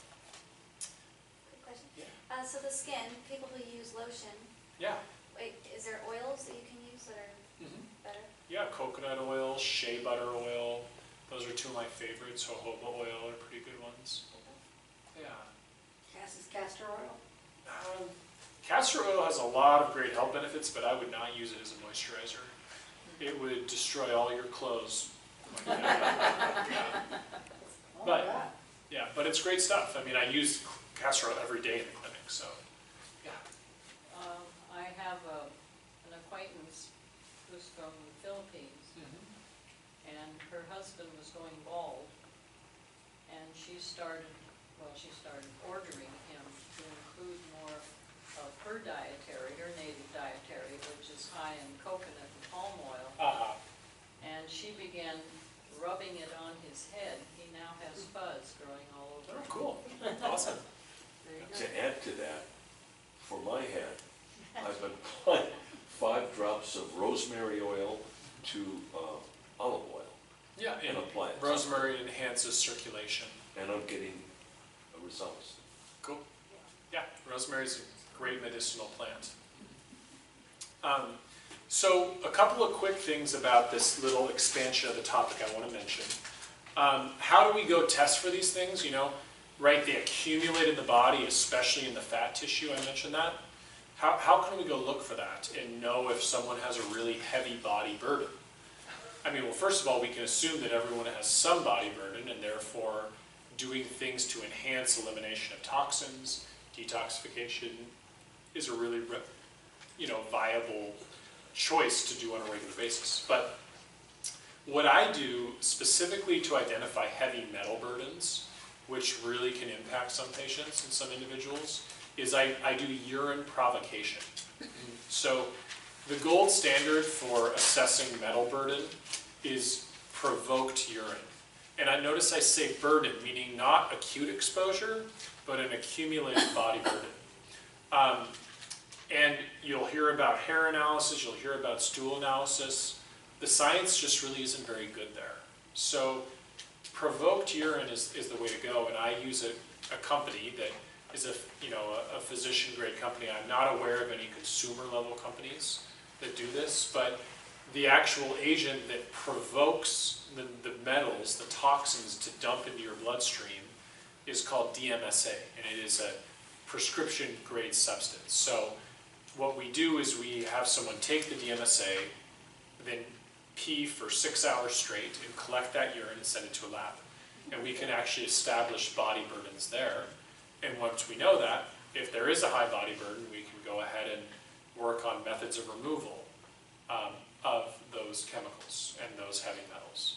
Quick question. Yeah. So the skin, people who use lotion, is there oils that you can use that are better? Yeah, coconut oil, shea butter oil, those are two of my favorites. Jojoba oil are pretty good ones. Yeah. Castor oil? Castor oil has a lot of great health benefits, but I would not use it as a moisturizer. It would destroy all your clothes. But it's great stuff. I mean, I use castor oil every day in the clinic, so yeah. I have an acquaintance who's from the Philippines, and her husband was going bald, and she started ordering him to include more of her native dietary, which is high in coconut and palm oil. And she began rubbing it on his head. He now has fuzz growing all over. Oh, cool. Awesome. To add to that, for my head, I've been applying 5 drops of rosemary oil to olive oil. Yeah, and apply it. Rosemary enhances circulation. And I'm getting results. Cool. Yeah, rosemary is a great medicinal plant. So a couple of quick things about this little expansion of the topic I want to mention. How do we go test for these things? They accumulate in the body, especially in the fat tissue, I mentioned that. How can we go look for that and know if someone has a really heavy body burden? First of all, we can assume that everyone has some body burden, and therefore doing things to enhance elimination of toxins, detoxification, is a really viable choice to do on a regular basis. But what I do specifically to identify heavy metal burdens, which really can impact some patients and some individuals, is I do urine provocation. So the gold standard for assessing metal burden is provoked urine. And I notice I say burden, meaning not acute exposure, but an accumulated body burden. And you'll hear about hair analysis, you'll hear about stool analysis. The science just really isn't very good there. So provoked urine is the way to go, and I use a company that is a physician grade company. I'm not aware of any consumer level companies that do this, but the actual agent that provokes the metals, the toxins to dump into your bloodstream is called DMSA, and it is a prescription grade substance. So what we do is we have someone take the DMSA, then pee for 6 hours straight and collect that urine and send it to a lab. And we can actually establish body burdens there. And once we know that, if there is a high body burden, we can go ahead and work on methods of removal of those chemicals and those heavy metals.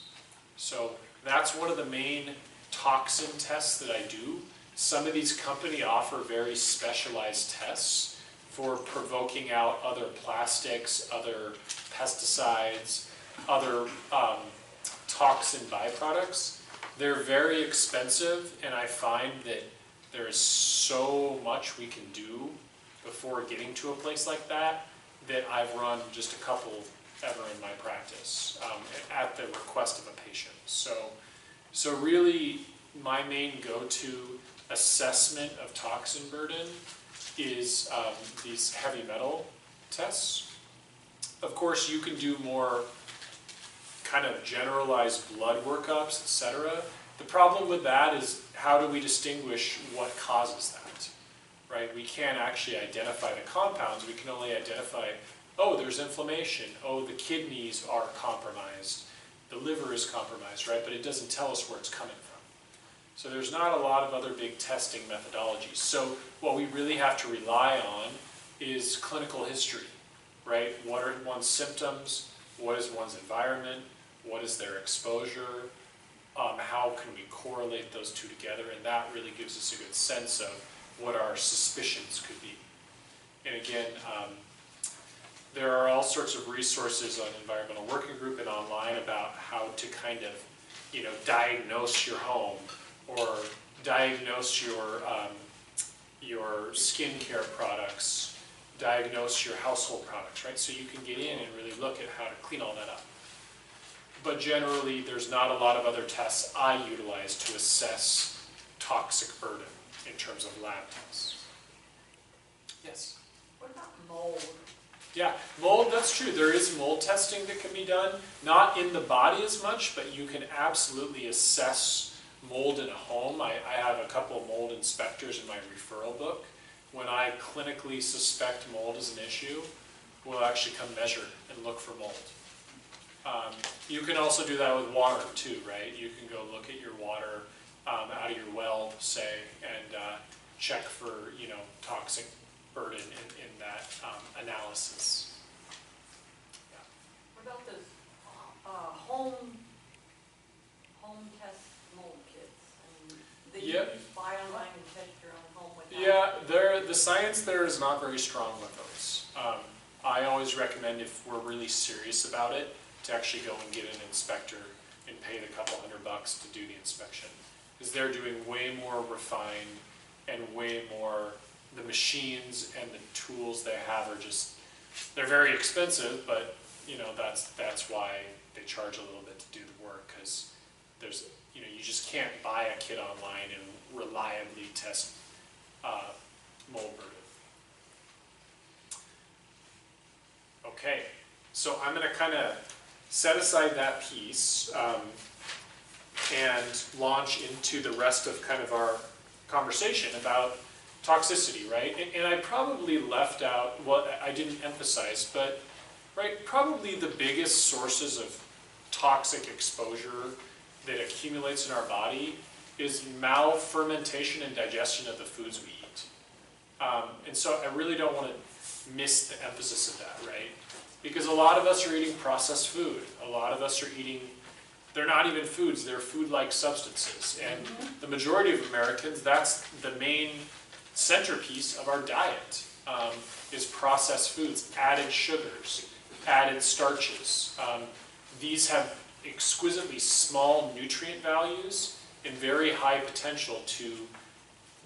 So that's one of the main toxin tests that I do. Some of these companies offer very specialized tests for provoking out other plastics, other pesticides, other toxin byproducts. They're very expensive, and I find that there is so much we can do before getting to a place like that I've run just a couple ever in my practice at the request of a patient. So really, my main go-to assessment of toxin burden is these heavy metal tests. Of course, you can do more kind of generalized blood workups, etc. The problem with that is, how do we distinguish what causes that, right? We can't actually identify the compounds. We can only identify, oh, there's inflammation. Oh, the kidneys are compromised. The liver is compromised, right? But it doesn't tell us where it's coming from. So there's not a lot of other big testing methodologies. So what we really have to rely on is clinical history, right? What are one's symptoms? What is one's environment? What is their exposure? How can we correlate those two together? And that really gives us a good sense of what our suspicions could be. And again, there are all sorts of resources on Environmental Working Group and online about how to kind of, diagnose your home or diagnose your skincare products, diagnose your household products, right? So you can get in and really look at how to clean all that up. But generally, there's not a lot of other tests I utilize to assess toxic burden in terms of lab tests. Yes? What about mold? Yeah, mold, that's true. There is mold testing that can be done, not in the body as much, but you can absolutely assess mold in a home. I have a couple of mold inspectors in my referral book. When I clinically suspect mold is an issue, we'll actually come measure and look for mold. You can also do that with water too, right? You can go look at your water out of your well, say, and check for, toxic burden in that analysis. Yeah. What about those home test mold kits? I mean, that you Yep. just buy online and test your own home without... Yeah, the science there is not very strong with those. I always recommend, if we're really serious about it, to actually go and get an inspector and pay the couple $100 to do the inspection. Because they're doing way more refined and way more, the machines and the tools they have are just, they're very expensive, but that's why they charge a little bit to do the work, because there's, you just can't buy a kit online and reliably test mold burden. Okay, so I'm going to kind of set aside that piece and launch into the rest of kind of our conversation about toxicity, right? And I probably left out what I didn't emphasize, but right, probably the biggest sources of toxic exposure that accumulates in our body is malfermentation and digestion of the foods we eat. And so I really don't want to miss the emphasis of that, right? Because a lot of us are eating processed food. A lot of us are eating, they're not even foods, they're food-like substances. And the majority of Americans, that's the main centerpiece of our diet, is processed foods, added sugars, added starches. These have exquisitely small nutrient values and very high potential to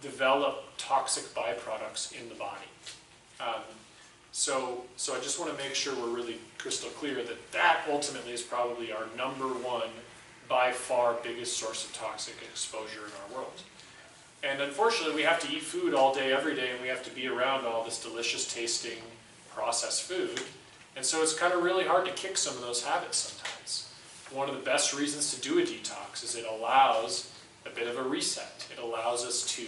develop toxic byproducts in the body. So I just want to make sure we're really crystal clear that that ultimately is probably our number one, by far biggest source of toxic exposure in our world. And unfortunately, we have to eat food all day, every day, and we have to be around all this delicious tasting processed food. And so it's kind of really hard to kick some of those habits sometimes. One of the best reasons to do a detox is it allows a bit of a reset. It allows us to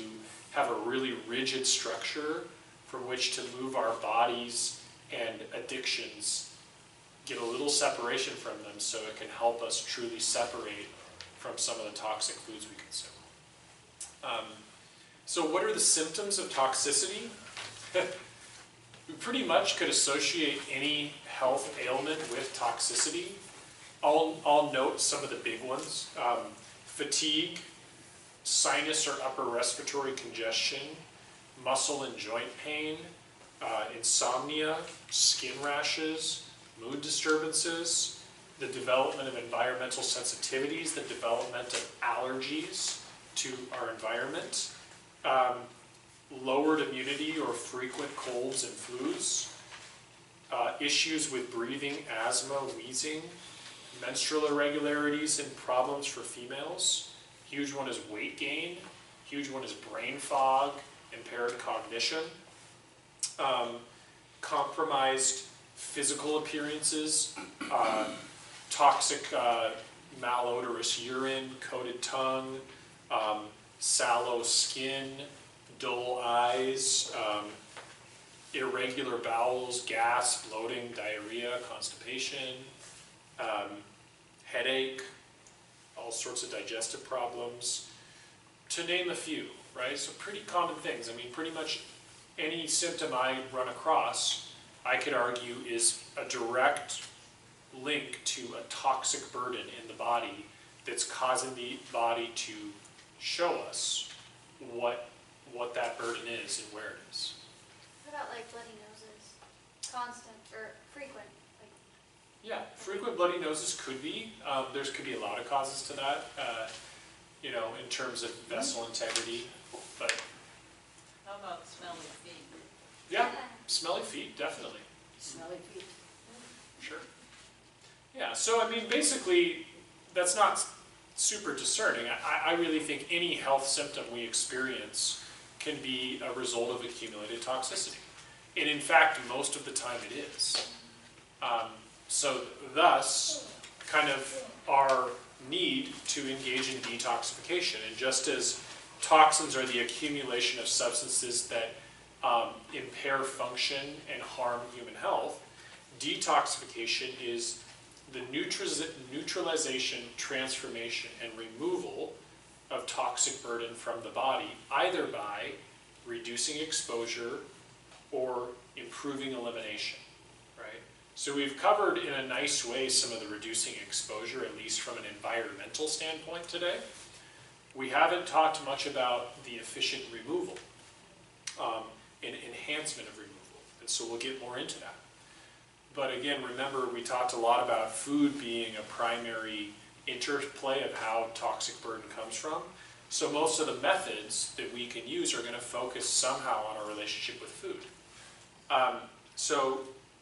have a really rigid structure from which to move our bodies and addictions, get a little separation from them so it can help us truly separate from some of the toxic foods we consume. So what are the symptoms of toxicity? We pretty much could associate any health ailment with toxicity. I'll note some of the big ones. Fatigue, sinus or upper respiratory congestion, muscle and joint pain, insomnia, skin rashes, mood disturbances, the development of environmental sensitivities, the development of allergies to our environment, lowered immunity or frequent colds and flus, issues with breathing, asthma, wheezing, menstrual irregularities and problems for females. Huge one is weight gain. Huge one is brain fog, impaired cognition, compromised physical appearances, toxic malodorous urine, coated tongue, sallow skin, dull eyes, irregular bowels, gas, bloating, diarrhea, constipation, headache, all sorts of digestive problems, to name a few, right? So pretty common things. I mean, pretty much any symptom I run across, I could argue is a direct link to a toxic burden in the body that's causing the body to show us what that burden is and where it is. What about like bloody noses? Constant or frequent? Like... Yeah, frequent bloody noses could be. There could be a lot of causes to that, you know, in terms of vessel integrity. But How about smelly feet? yeah, smelly feet, definitely. Smelly feet. Sure. Yeah, so I mean, basically, that's not super discerning. I really think any health symptom we experience can be a result of accumulated toxicity. And in fact, most of the time it is. So thus, kind of our need to engage in detoxification. And just as toxins are the accumulation of substances that impair function and harm human health, detoxification is the neutralization, transformation, and removal of toxic burden from the body, either by reducing exposure or improving elimination, right? So we've covered in a nice way some of the reducing exposure, at least from an environmental standpoint today. We haven't talked much about the efficient removal and enhancement of removal, and so we'll get more into that. But again, remember, we talked a lot about food being a primary interplay of how toxic burden comes from. So most of the methods that we can use are going to focus somehow on our relationship with food. So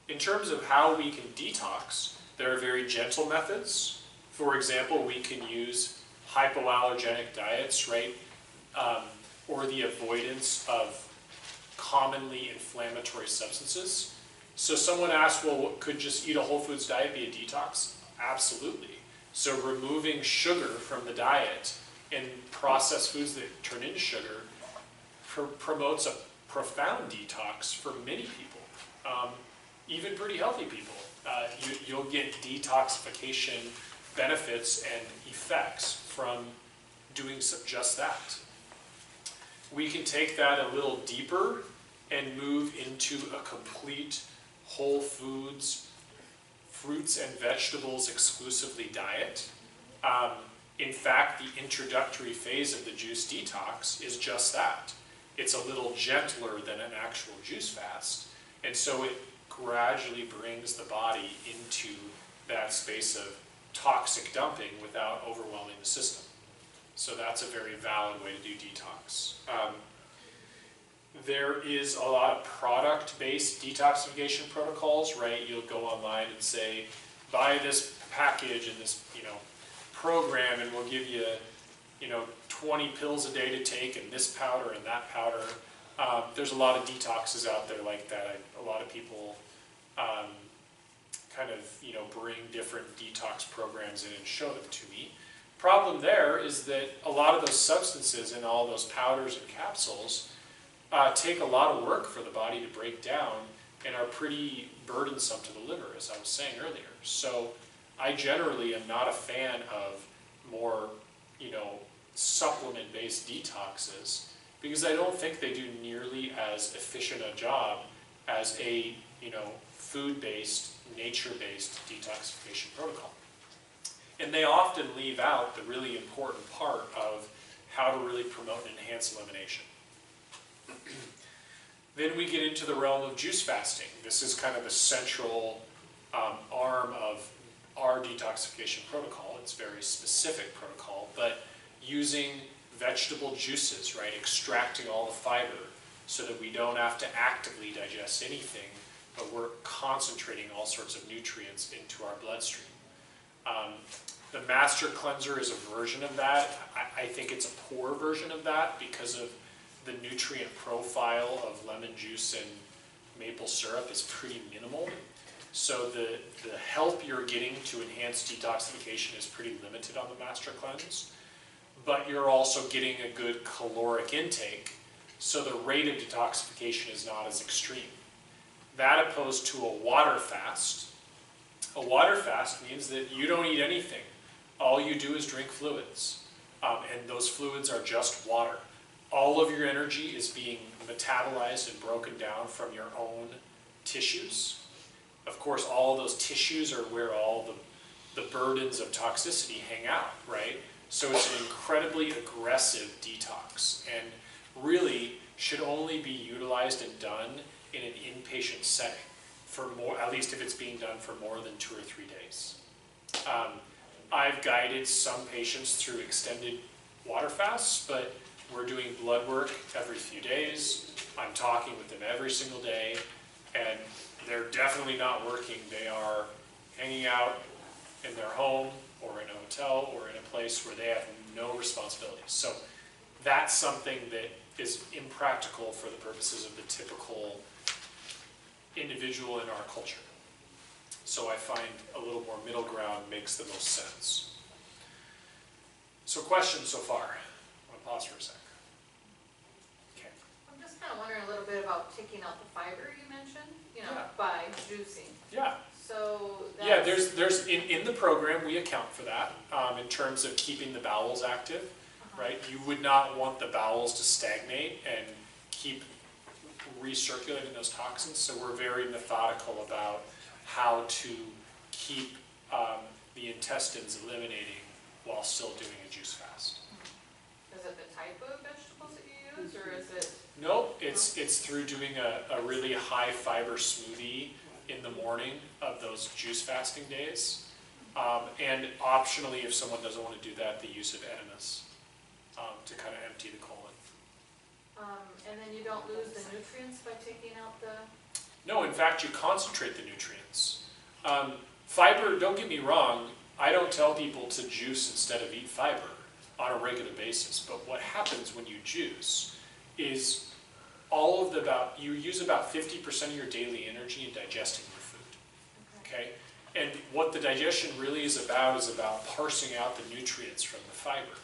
in terms of how we can detox, there are very gentle methods. For example, we can use hypoallergenic diets, right? Or the avoidance of commonly inflammatory substances. So someone asked, well, could just eat a whole foods diet be a detox? Absolutely. So removing sugar from the diet and processed foods that turn into sugar promotes a profound detox for many people, even pretty healthy people. You'll get detoxification benefits and effects from doing just that. We can take that a little deeper and move into a complete whole foods, fruits and vegetables exclusively diet. In fact, the introductory phase of the juice detox is just that. It's a little gentler than an actual juice fast. And so it gradually brings the body into that space of toxic dumping without overwhelming the system. So that's a very valid way to do detox. There is a lot of product-based detoxification protocols, right? You'll go online and say, buy this package and this, program, and we'll give you, 20 pills a day to take, and this powder and that powder. There's a lot of detoxes out there like that. A lot of people kind of, bring different detox programs in and show them to me. Problem there is that a lot of those substances and all those powders and capsules take a lot of work for the body to break down and are pretty burdensome to the liver, as I was saying earlier. So I generally am not a fan of more, supplement-based detoxes, because I don't think they do nearly as efficient a job as a, food-based, nature-based detoxification protocol. And they often leave out the really important part of how to really promote and enhance elimination. Then we get into the realm of juice fasting. This is kind of the central arm of our detoxification protocol. It's a very specific protocol, but using vegetable juices, right, extracting all the fiber so that we don't have to actively digest anything, but we're concentrating all sorts of nutrients into our bloodstream. The Master Cleanser is a version of that. I think it's a poor version of that because of the nutrient profile of lemon juice and maple syrup is pretty minimal. So the help you're getting to enhance detoxification is pretty limited on the Master Cleanse, but you're also getting a good caloric intake, so the rate of detoxification is not as extreme. That opposed to a water fast. A water fast means that you don't eat anything. All you do is drink fluids, and those fluids are just water. All of your energy is being metabolized and broken down from your own tissues. Of course, all of those tissues are where all the burdens of toxicity hang out, right? So it's an incredibly aggressive detox, and really should only be utilized and done in an inpatient setting, for more, at least if it's being done for more than 2 or 3 days. I've guided some patients through extended water fasts, but we're doing blood work every few days. I'm talking with them every single day, and they're definitely not working. They are hanging out in their home or in a hotel or in a place where they have no responsibilities. So that's something that is impractical for the purposes of the typical individual in our culture. So I find a little more middle ground makes the most sense. So questions so far? I'm going to pause for a sec. Okay. I'm just kind of wondering a little bit about taking out the fiber you mentioned, Yeah. by juicing. Yeah. So that's... Yeah, there's in the program we account for that in terms of keeping the bowels active, right? You would not want the bowels to stagnate and keep recirculating those toxins, so we're very methodical about how to keep the intestines eliminating while still doing a juice fast. Is it the type of vegetables that you use, or is it... Nope, it's through doing a really high fiber smoothie in the morning of those juice fasting days. And optionally, if someone doesn't want to do that, the use of enemas to kind of empty the colon. And then you don't lose the nutrients by taking out the... No, in fact, you concentrate the nutrients. Fiber, don't get me wrong, I don't tell people to juice instead of eat fiber on a regular basis, but what happens when you juice is you use about 50% of your daily energy in digesting your food, okay? And what the digestion really is about parsing out the nutrients from the fiber.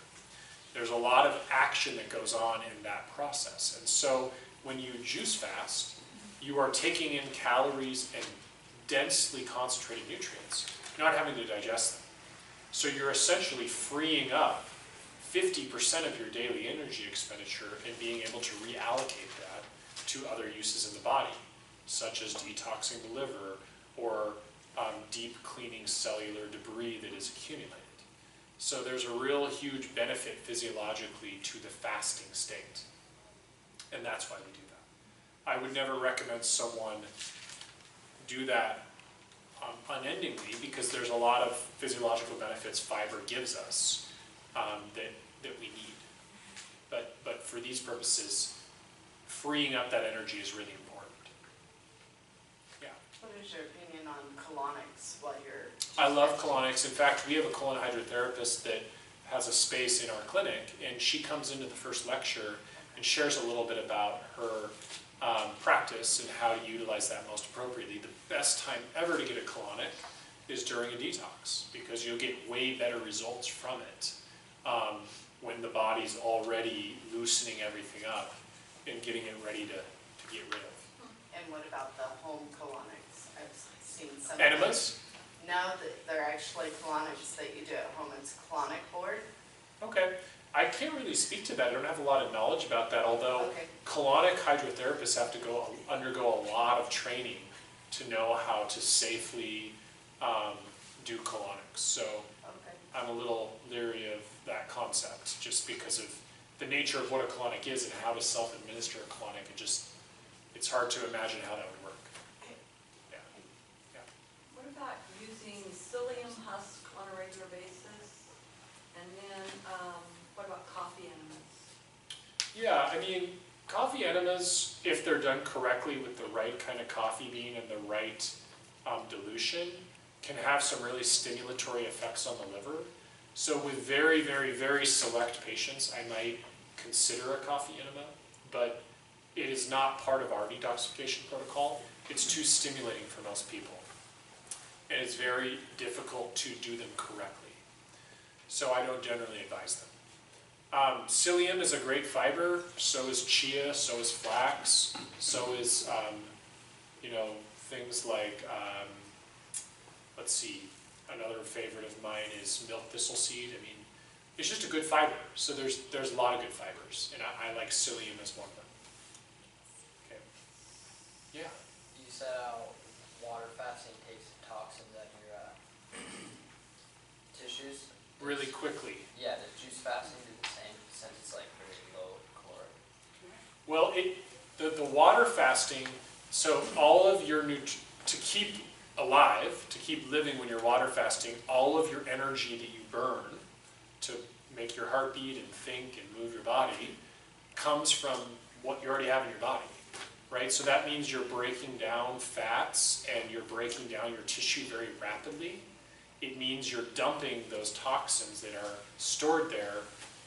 There's a lot of action that goes on in that process, and so when you juice fast, you are taking in calories and densely concentrated nutrients, not having to digest them. So you're essentially freeing up 50% of your daily energy expenditure and being able to reallocate that to other uses in the body, such as detoxing the liver or deep cleaning cellular debris that is accumulated. So there's a real huge benefit physiologically to the fasting state, and that's why we do that. I would never recommend someone do that unendingly, because because there's a lot of physiological benefits fiber gives us that we need. But for these purposes, freeing up that energy is really important. Yeah. What is your opinion on colonics while you're... I love colonics. In fact, we have a colon hydrotherapist that has a space in our clinic, and she comes into the first lecture and shares a little bit about her practice and how to utilize that most appropriately. The best time ever to get a colonic is during a detox, because you'll get way better results from it when the body's already loosening everything up and getting it ready to get rid of. And what about the home colonics? I've seen some... Enemas? No, they're actually colonics that you do at home. It's colonic board. Okay. I can't really speak to that. I don't have a lot of knowledge about that, although colonic hydrotherapists have to undergo a lot of training to know how to safely do colonics. So I'm a little leery of that concept, just because of the nature of what a colonic is and how to self-administer a colonic. It's hard to imagine how that would work. Yeah. Yeah. What about using psyllium husk on a regular basis? And then what about coffee enemas? Yeah, I mean, coffee enemas, if they're done correctly with the right kind of coffee bean and the right dilution, can have some really stimulatory effects on the liver. So with very, very, very select patients, I might consider a coffee enema, but it is not part of our detoxification protocol. It's too stimulating for most people. And it's very difficult to do them correctly. So I don't generally advise them. Psyllium is a great fiber, so is chia, so is flax, so is, things like, let's see, another favorite of mine is milk thistle seed. I mean, it's just a good fiber. So there's a lot of good fibers, and I like psyllium as one of them. Okay. Yeah. You said how water fasting takes toxins out of your tissues. Really quickly. Yeah, does juice fasting do the same, since it's like very low caloric? Well, the water fasting, so all of your to keep alive, to keep living when you're water fasting, all of your energy that you burn to make your heart beat and think and move your body comes from what you already have in your body, right? So that means you're breaking down fats and you're breaking down your tissue very rapidly. It means you're dumping those toxins that are stored there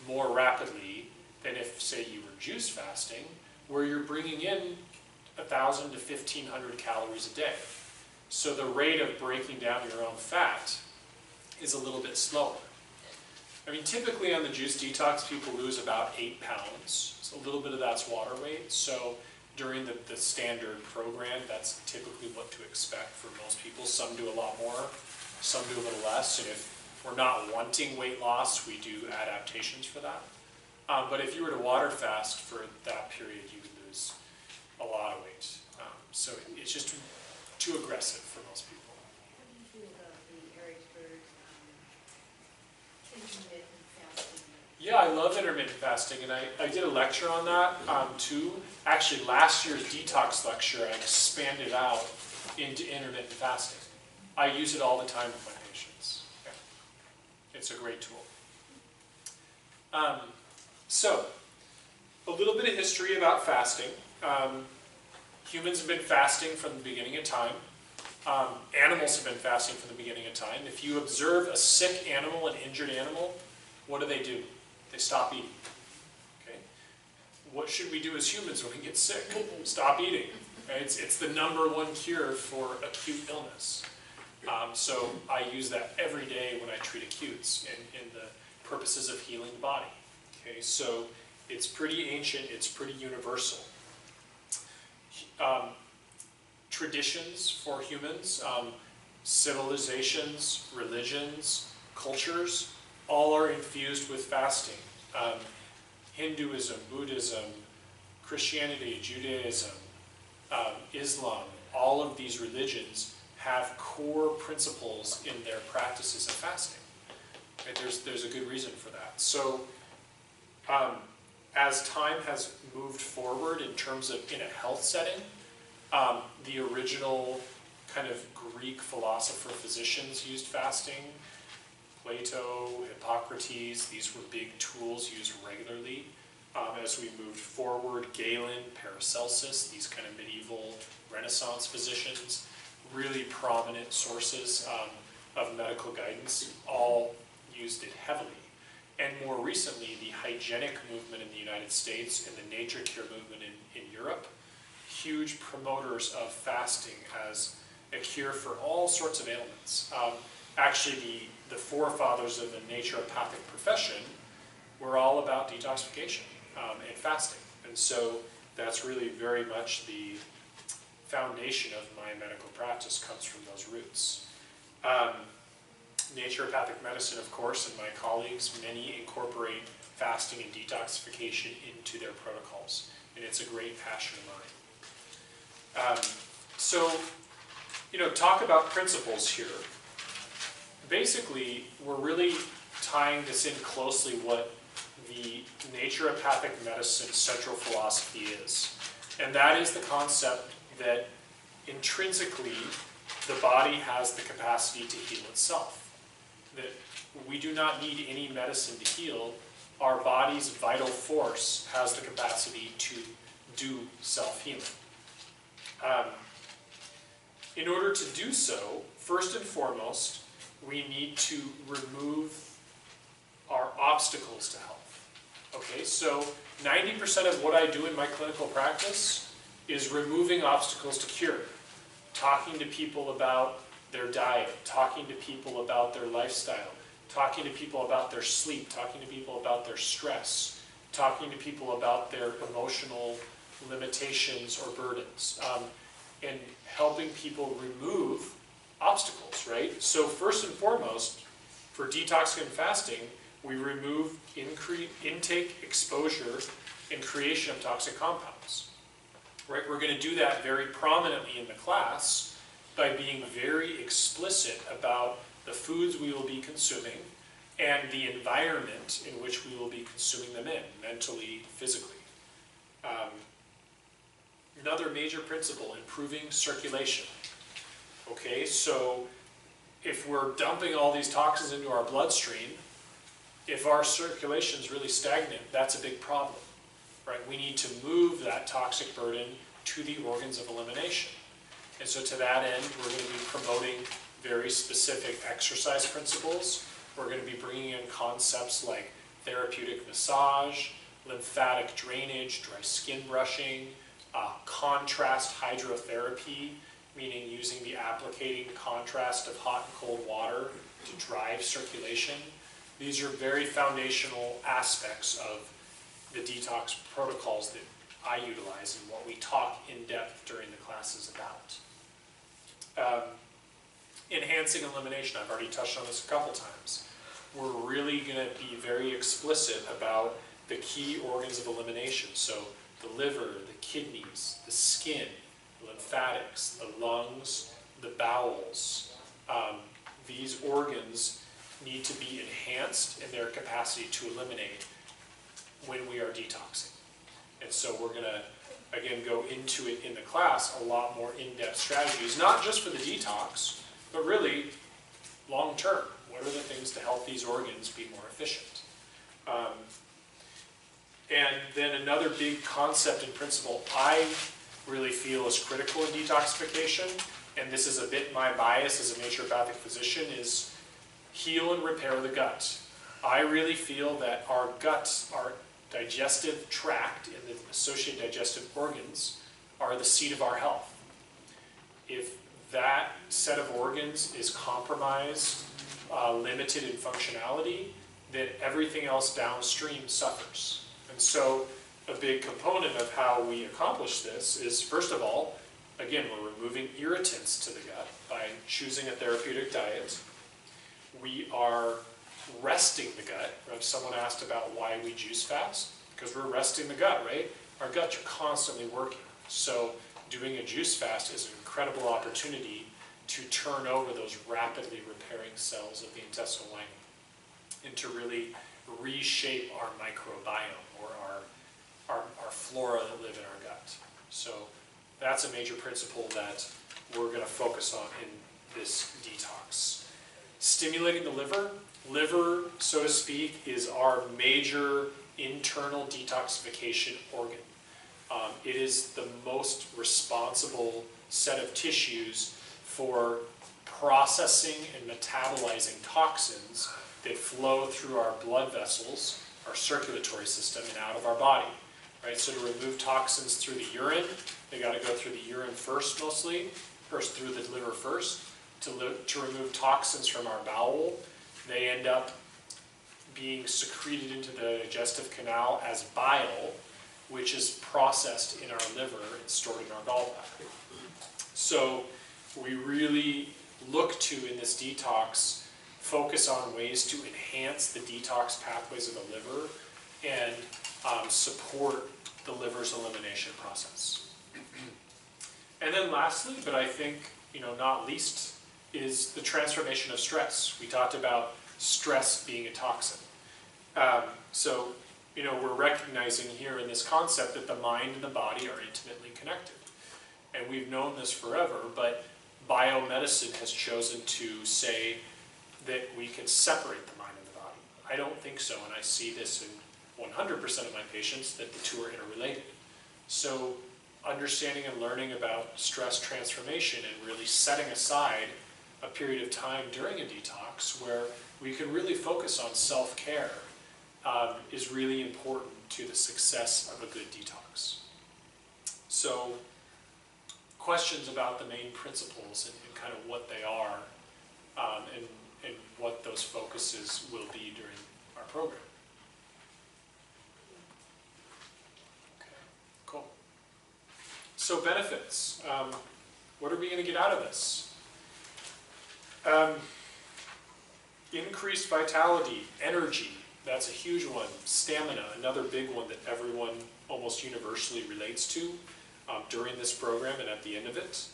more rapidly than if, say, you were juice fasting, where you're bringing in 1,000 to 1,500 calories a day. So the rate of breaking down your own fat is a little bit slower. I mean, typically on the juice detox, people lose about 8 pounds. So a little bit of that's water weight. So during the standard program, that's typically what to expect for most people. Some do a lot more, some do a little less. And if we're not wanting weight loss, we do adaptations for that. But if you were to water fast for that period, you would lose a lot of weight. So it's just too aggressive for most people. How do you feel about the Ericsburg intermittent fasting? Yeah, I love intermittent fasting, and I did a lecture on that too. Actually, last year's detox lecture, I expanded out into intermittent fasting. I use it all the time with my patients. Yeah. It's a great tool. So, a little bit of history about fasting. Humans have been fasting from the beginning of time. Animals have been fasting from the beginning of time. If you observe a sick animal, an injured animal, what do? They stop eating. Okay? What should we do as humans when we get sick? Stop eating. Right? It's the #1 cure for acute illness. So I use that every day when I treat acutes in the purposes of healing the body. Okay? So it's pretty ancient, it's pretty universal. Traditions for humans, civilizations, religions, cultures, all are infused with fasting. Hinduism, Buddhism, Christianity, Judaism, Islam, all of these religions have core principles in their practices of fasting. Right? There's a good reason for that. So as time has moved forward in terms of in a health setting, the original kind of Greek philosopher physicians used fasting. Plato, Hippocrates, these were big tools used regularly. As we moved forward, Galen, Paracelsus, these kind of medieval Renaissance physicians, really prominent sources of medical guidance, all used it heavily. And more recently, the hygienic movement in the United States and the nature cure movement in Europe, huge promoters of fasting as a cure for all sorts of ailments. Actually, the forefathers of the naturopathic profession were all about detoxification and fasting. And so that's really very much the foundation of my medical practice, comes from those roots. Naturopathic medicine, of course, and my colleagues, many incorporate fasting and detoxification into their protocols, and it's a great passion of mine. So, talk about principles here. Basically, we're really tying this in closely what the naturopathic medicine central philosophy is, and that is the concept that intrinsically the body has the capacity to heal itself. That we do not need any medicine to heal. Our body's vital force has the capacity to do self-healing. In order to do so, first and foremost, we need to remove our obstacles to health. Okay, so 90% of what I do in my clinical practice is removing obstacles to cure. Talking to people about their diet, talking to people about their lifestyle, talking to people about their sleep, talking to people about their stress, talking to people about their emotional limitations or burdens, and helping people remove obstacles, right? So first and foremost, for detoxing and fasting, we remove intake, exposure, and creation of toxic compounds. Right? We're going to do that very prominently in the class by being very explicit about the foods we will be consuming and the environment in which we will be consuming them in, mentally, physically. Another major principle, improving circulation. Okay, so if we're dumping all these toxins into our bloodstream, if our circulation is really stagnant, that's a big problem. Right? We need to move that toxic burden to the organs of elimination. And so to that end, we're going to be promoting very specific exercise principles. We're going to be bringing in concepts like therapeutic massage, lymphatic drainage, dry skin brushing, contrast hydrotherapy, meaning using the applicating contrast of hot and cold water to drive circulation. These are very foundational aspects of the detox protocols that I utilize and what we talk in depth during the classes about. Enhancing elimination, I've already touched on this a couple times. We're really going to be very explicit about the key organs of elimination. So the liver, the kidneys, the skin, the lymphatics, the lungs, the bowels. These organs need to be enhanced in their capacity to eliminate when we are detoxing. And so we're going to, again, go into it in the class, a lot more in-depth strategies, not just for the detox, but really long-term. What are the things to help these organs be more efficient? And then another big concept and principle I really feel is critical in detoxification, and this is a bit my bias as a naturopathic physician, is heal and repair the gut. I really feel that our guts, our digestive tract and the associated digestive organs are the seat of our health. If that set of organs is compromised, limited in functionality, then everything else downstream suffers. And so a big component of how we accomplish this is, first of all, again, we're removing irritants to the gut by choosing a therapeutic diet. We are resting the gut. Someone asked about why we juice fast, because we're resting the gut, right? Our guts are constantly working. So doing a juice fast is an incredible opportunity to turn over those rapidly repairing cells of the intestinal lining and to really reshape our microbiome or our flora that live in our gut. So that's a major principle that we're going to focus on in this detox. Stimulating the liver. Liver, so to speak, is our major internal detoxification organ. It is the most responsible set of tissues for processing and metabolizing toxins that flow through our blood vessels, our circulatory system, and out of our body. Right? So to remove toxins through the urine, they got to go through the urine first mostly, first through the liver first. To remove toxins from our bowel, they end up being secreted into the digestive canal as bile, which is processed in our liver and stored in our gallbladder. So we really look to, in this detox, focus on ways to enhance the detox pathways of the liver and support the liver's elimination process. And then lastly, but I think not least, is the transformation of stress. We talked about stress being a toxin. So we're recognizing here in this concept that the mind and the body are intimately connected. And we've known this forever, but biomedicine has chosen to say that we can separate the mind and the body. I don't think so, and I see this in 100% of my patients, that the two are interrelated. So understanding and learning about stress transformation and really setting aside a period of time during a detox where we can really focus on self-care is really important to the success of a good detox. So questions about the main principles and kind of what they are and what those focuses will be during our program. Okay, cool. So benefits. What are we going to get out of this? Increased vitality, energy, that's a huge one. Stamina, another big one that everyone almost universally relates to during this program and at the end of it.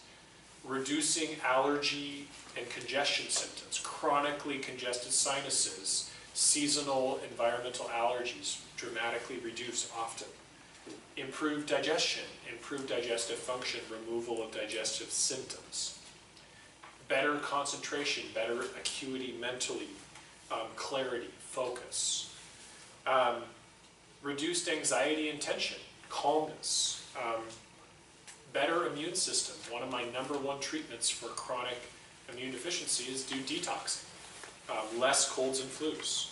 Reducing allergy and congestion symptoms, chronically congested sinuses, seasonal environmental allergies dramatically reduce often. Improved digestion, improved digestive function, removal of digestive symptoms. Better concentration, better acuity mentally, clarity, focus. Reduced anxiety and tension, calmness. Better immune system. One of my #1 treatments for chronic immune deficiency is do detoxing. Less colds and flus.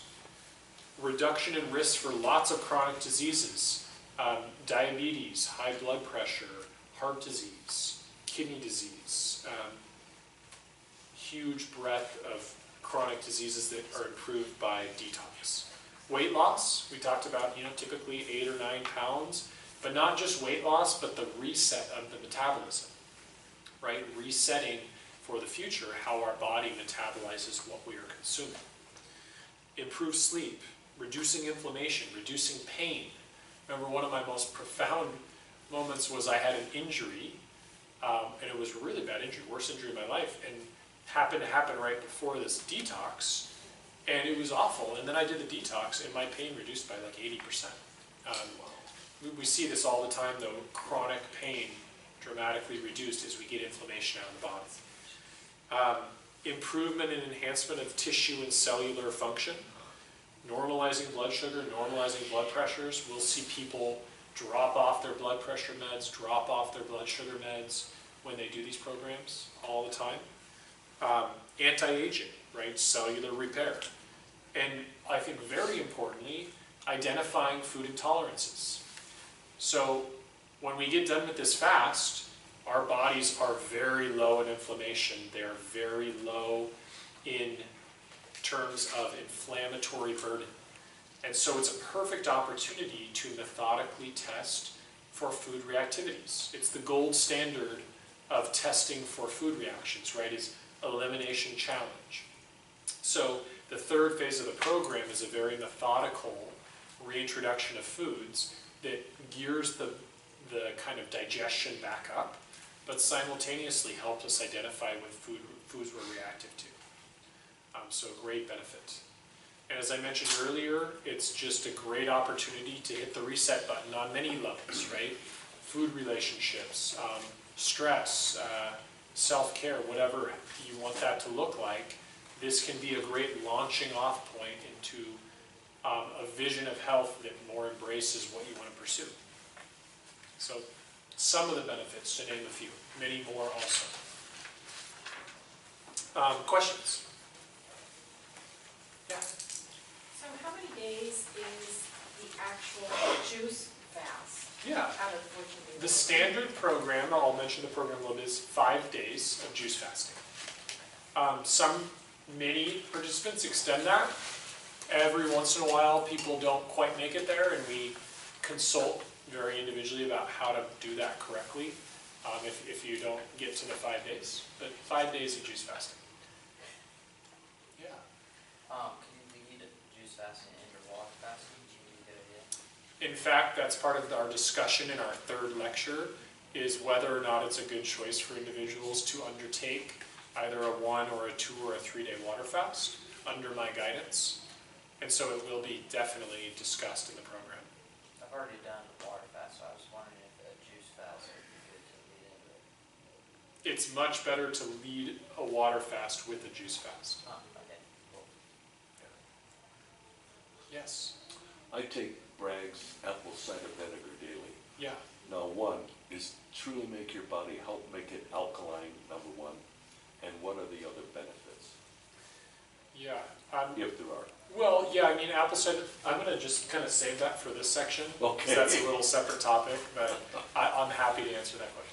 Reduction in risk for lots of chronic diseases. Diabetes, high blood pressure, heart disease, kidney disease. Huge breadth of chronic diseases that are improved by detox. Weight loss, we talked about, typically 8 or 9 pounds, but not just weight loss, but the reset of the metabolism, right? Resetting for the future how our body metabolizes what we are consuming. Improved sleep, reducing inflammation, reducing pain. Remember, one of my most profound moments was I had an injury, and it was a really bad injury, worst injury of my life, and happened to happen right before this detox, and it was awful. And then I did the detox, and my pain reduced by like 80%. We see this all the time, though. Chronic pain dramatically reduced as we get inflammation out of the body. Improvement and enhancement of tissue and cellular function. Normalizing blood sugar, normalizing blood pressures. We'll see people drop off their blood pressure meds, drop off their blood sugar meds when they do these programs all the time. Anti-aging, right? Cellular repair. And I think very importantly, identifying food intolerances. So when we get done with this fast, our bodies are very low in inflammation. They're very low in terms of inflammatory burden. And so it's a perfect opportunity to methodically test for food reactivities. It's the gold standard of testing for food reactions, right? Is elimination challenge. So the third phase of the program is a very methodical reintroduction of foods that gears the kind of digestion back up, but simultaneously helps us identify what foods we're reactive to. So a great benefit. And as I mentioned earlier, it's just a great opportunity to hit the reset button on many levels, right? Food relationships, stress, self-care, whatever you want that to look like, this can be a great launching off point into a vision of health that more embraces what you want to pursue. So some of the benefits, to name a few, many more also. Questions? Yeah. So how many days is the actual juice fast? Yeah. Out of which of these? The standard program, I'll mention the program a little bit, is 5 days of juice fasting. Many participants extend that. Every once in a while, people don't quite make it there, and we consult very individually about how to do that correctly if you don't get to the 5 days. But 5 days of juice fasting. Yeah. Can you lead juice fasting and water fasting? Do you think a good idea? In fact, that's part of our discussion in our third lecture, is whether or not it's a good choice for individuals to undertake either a 1 or a 2 or a 3 day water fast under my guidance. And so it will be definitely discussed in the program. I've already done the water fast, so I was wondering if a juice fast would be good to lead into it. It's much better to lead a water fast with a juice fast. Oh, okay, cool. Yes. I take Bragg's apple cider vinegar daily. Yeah. Now, one is truly make your body, help make it alkaline, number one. And what are the other benefits, Yeah. if there are? Well, yeah, I mean, apple cider, I'm going to just kind of save that for this section. Okay. Because that's a little separate topic, but I'm happy to answer that question.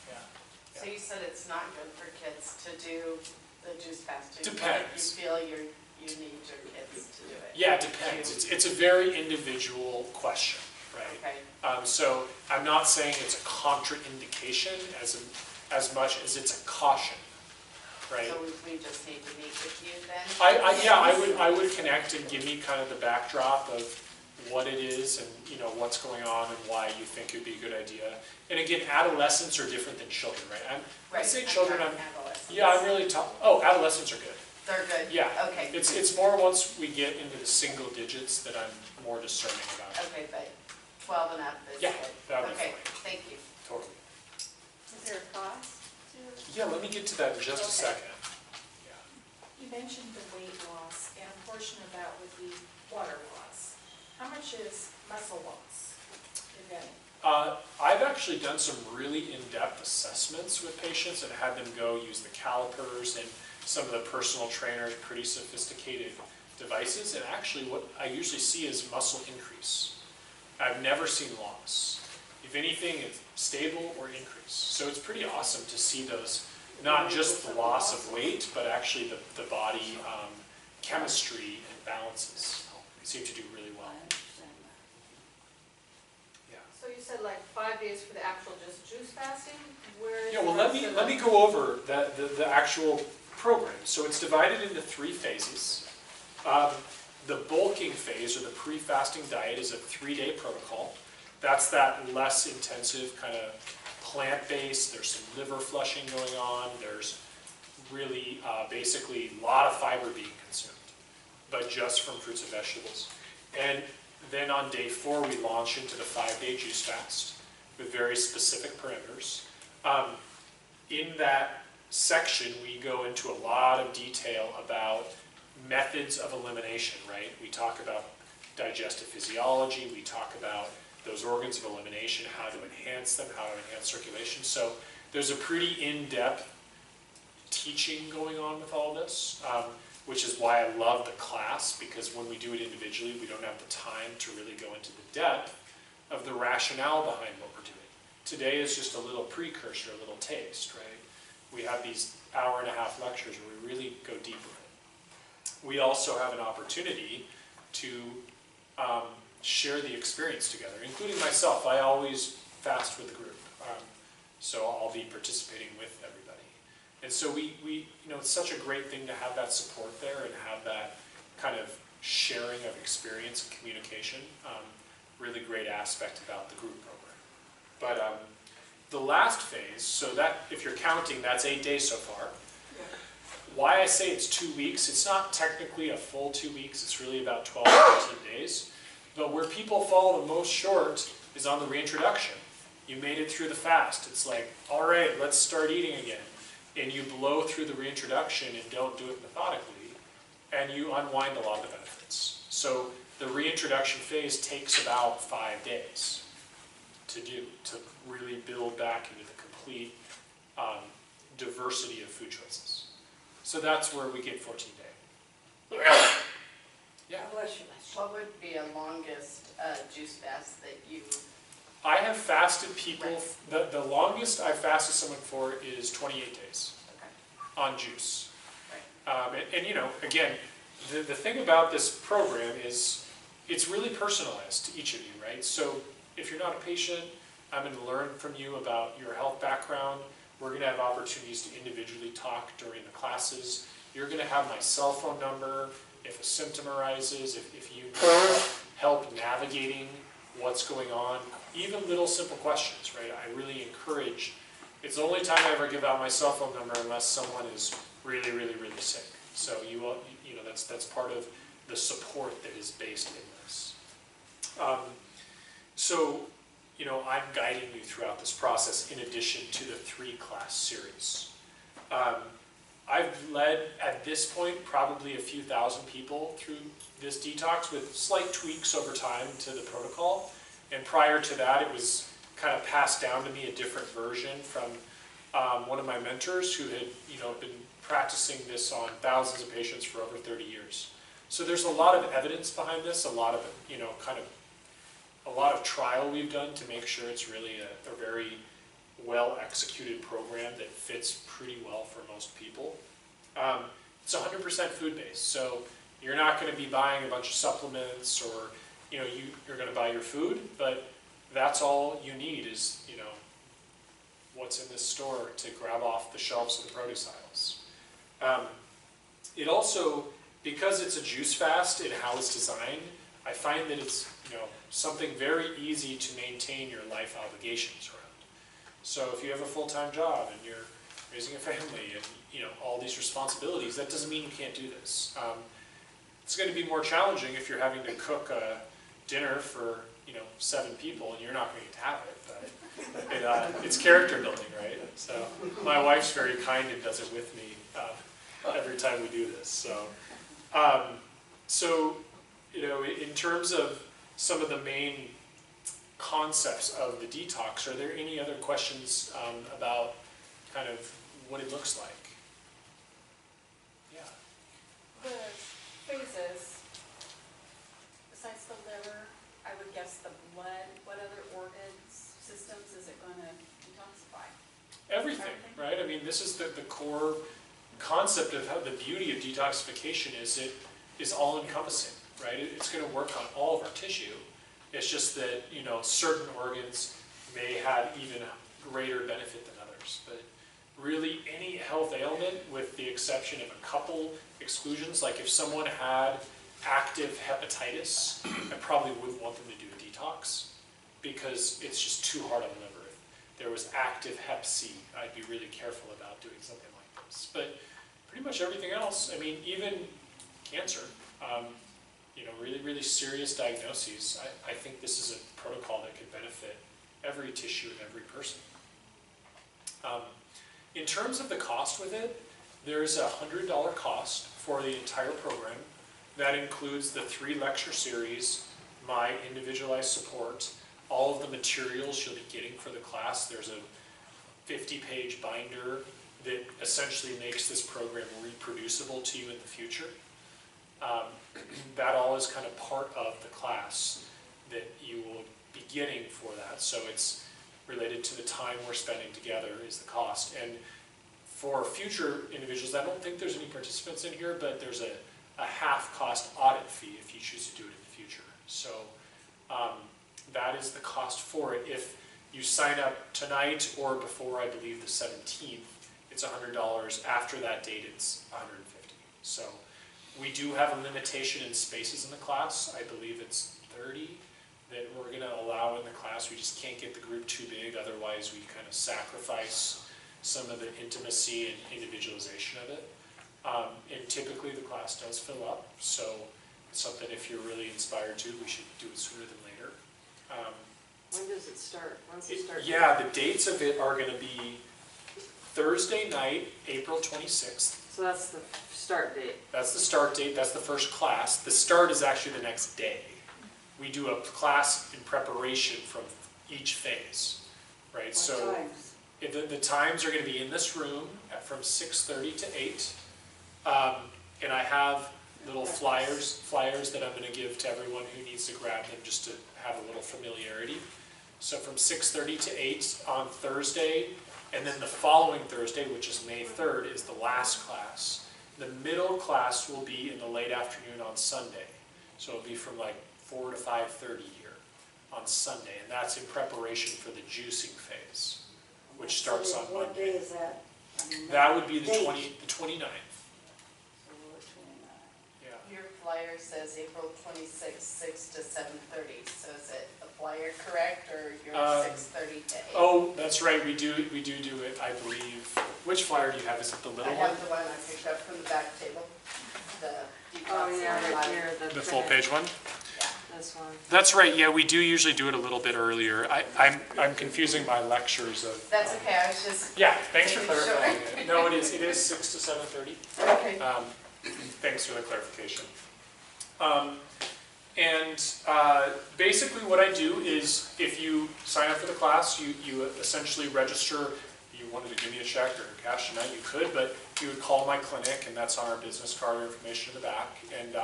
Yeah. So you said it's not good for kids to do the juice fasting? Depends. You feel you need your kids to do it? Yeah, it depends. It's a very individual question, right? Okay. So I'm not saying it's a contraindication as much as it's a caution, right? So we just need to meet with you then? I would connect and give me kind of the backdrop of what it is and what's going on and why you think it'd be a good idea. And again, adolescents are different than children, right? I say children, I'm really tough. Oh, adolescents are good. They're good? Yeah. Okay. It's more once we get into the single digits that I'm more discerning about. Okay, but 12 and up is Yeah, good? that would be Okay, fine. thank you. Totally. Is there a cost to? Yeah, let me get to that in just a Okay. second. You mentioned the weight loss, and a portion of that would be water loss. How much is muscle loss, if any? I've actually done some really in-depth assessments with patients and had them go use the calipers and some of the personal trainers, pretty sophisticated devices. And actually what I usually see is muscle increase. I've never seen loss. If anything, it's stable or increase. So it's pretty awesome to see those, not just the loss of weight, but actually the body chemistry and balances seem to do really well. So you said like 5 days for the actual just juice fasting? Where is Yeah, well, the let rest of me go over the actual program. So it's divided into 3 phases. The bulking phase, or the pre-fasting diet, is a 3-day protocol. That's that less intensive kind of plant-based. There's some liver flushing going on. There's really basically a lot of fiber being consumed, but just from fruits and vegetables. And then on day 4, we launch into the 5-day juice fast with very specific parameters. In that section, we go into a lot of detail about methods of elimination, right? We talk about digestive physiology, we talk about those organs of elimination, how to enhance them, how to enhance circulation. So there's a pretty in-depth teaching going on with all this, which is why I love the class, because when we do it individually, we don't have the time to really go into the depth of the rationale behind what we're doing. Today is just a little precursor, a little taste, right? We have these hour-and-a-half lectures where we really go deep with it. We also have an opportunity to share the experience together, including myself. I always fast with the group, so I'll be participating with everybody. And so it's such a great thing to have that support there and have that kind of sharing of experience and communication. Really great aspect about the group program. But the last phase, so that, if you're counting, that's 8 days so far. Why I say it's 2 weeks, it's not technically a full 2 weeks, it's really about 12 to 13 days. But where people fall the most short is on the reintroduction. You made it through the fast. It's like, all right, let's start eating again. And you blow through the reintroduction and don't do it methodically, and you unwind a lot of the benefits. So the reintroduction phase takes about 5 days to do, to really build back into the complete diversity of food choices. So that's where we get 14 day. Yeah. What would be a longest juice fast that you? I have fasted people, the longest I've fasted someone for is 28 days on juice. And you know, again, the thing about this program is it's really personalized to each of you, right? So if you're not a patient, I'm going to learn from you about your health background. We're going to have opportunities to individually talk during the classes. You're going to have my cell phone number if a symptom arises, if you need help navigating what's going on, even little simple questions, right? I really encourage, it's the only time I ever give out my cell phone number unless someone is really, really, really sick. So you know, that's part of the support that is based in this. So, you know, I'm guiding you throughout this process in addition to the 3-class series. I've led, at this point, probably a few thousand people through this detox with slight tweaks over time to the protocol. And prior to that, it was kind of passed down to me a different version from one of my mentors who had, you know, been practicing this on thousands of patients for over 30 years. So there's a lot of evidence behind this, a lot of, you know, a lot of trial we've done to make sure it's really a very well-executed program that fits pretty well for most people. It's 100% food-based, so you're not going to be buying a bunch of supplements or, you know, you're going to buy your food, but that's all you need is, you know, what's in this store to grab off the shelves of the produce aisles. It also, because it's a juice fast in how it's designed, I find that it's, you know, something very easy to maintain your life obligations around. So if you have a full-time job and you're raising a family and, you know, all these responsibilities, that doesn't mean you can't do this. It's going to be more challenging if you're having to cook a dinner for, you know, 7 people and you're not going to get to have it, but it's character building, right? So my wife's very kind and does it with me every time we do this. So, you know, in terms of some of the main concepts of the detox, are there any other questions about kind of what it looks like? Yeah. The phases, besides the liver, I would guess the blood, what other organs, systems is it going to detoxify? Everything, right? I mean, this is the core concept of how the beauty of detoxification is it is all-encompassing, right? It's going to work on all of our tissue. It's just that, you know, certain organs may have even greater benefit than others. But really, any health ailment, with the exception of a couple exclusions, like if someone had active hepatitis, I probably wouldn't want them to do a detox because it's just too hard on the liver. If there was active hep C, I'd be really careful about doing something like this. But pretty much everything else, I mean, even cancer, you know, really, really serious diagnoses, I think this is a protocol that could benefit every tissue and every person. In terms of the cost with it, there's a $100 cost for the entire program. That includes the 3-lecture series, my individualized support, all of the materials you'll be getting for the class. There's a 50-page binder that essentially makes this program reproducible to you in the future. That all is kind of part of the class that you will be getting for that. So it's related to the time we're spending together is the cost. And for future individuals, I don't think there's any participants in here, but there's a half-cost audit fee if you choose to do it in the future. So that is the cost for it. If you sign up tonight or before, I believe, the 17th, it's $100. After that date, it's $150. So we do have a limitation in spaces in the class. I believe it's 30 that we're going to allow in the class. We just can't get the group too big. Otherwise, we kind of sacrifice some of the intimacy and individualization of it. And typically, the class does fill up. So it's something, if you're really inspired to, we should do it sooner than later. When does it start? When's it start? Yeah, the dates of it are gonna be Thursday night, April 26th. So that's the start date. That's the start date, that's the first class. The start is actually the next day. We do a class in preparation from each phase, right? What So times? the times are gonna be in this room from 6:30 to 8. And I have little flyers that I'm gonna give to everyone who needs to grab them just to have a little familiarity. So from 6:30 to 8 on Thursday, and then the following Thursday, which is May 3rd, is the last class. The middle class will be in the late afternoon on Sunday. So it'll be from like 4 to 5:30 here on Sunday, and that's in preparation for the juicing phase, which starts on What day Monday. is that? That would be the Date. 29th. So we're 29. Yeah. Your flyer says April 26th, 6 to 7:30, so is it the flyer correct, or you're 6:30 to 8? Oh, that's right, we do it, I believe. Which flyer do you have? Is it the I little one? have the one I picked up from the back table, the Detox. Oh, yeah, right here, The full page one? This one. That's right, yeah, we do usually do it a little bit earlier. I'm confusing my lectures of. That's okay, I was just. Yeah, thanks for making sure. clarifying it. No, it is 6 to 7:30. Okay. Thanks for the clarification. Basically what I do is, if you sign up for the class, you essentially register. If you wanted to give me a check or cash tonight, you could, but you would call my clinic, and that's on our business card or information in the back, and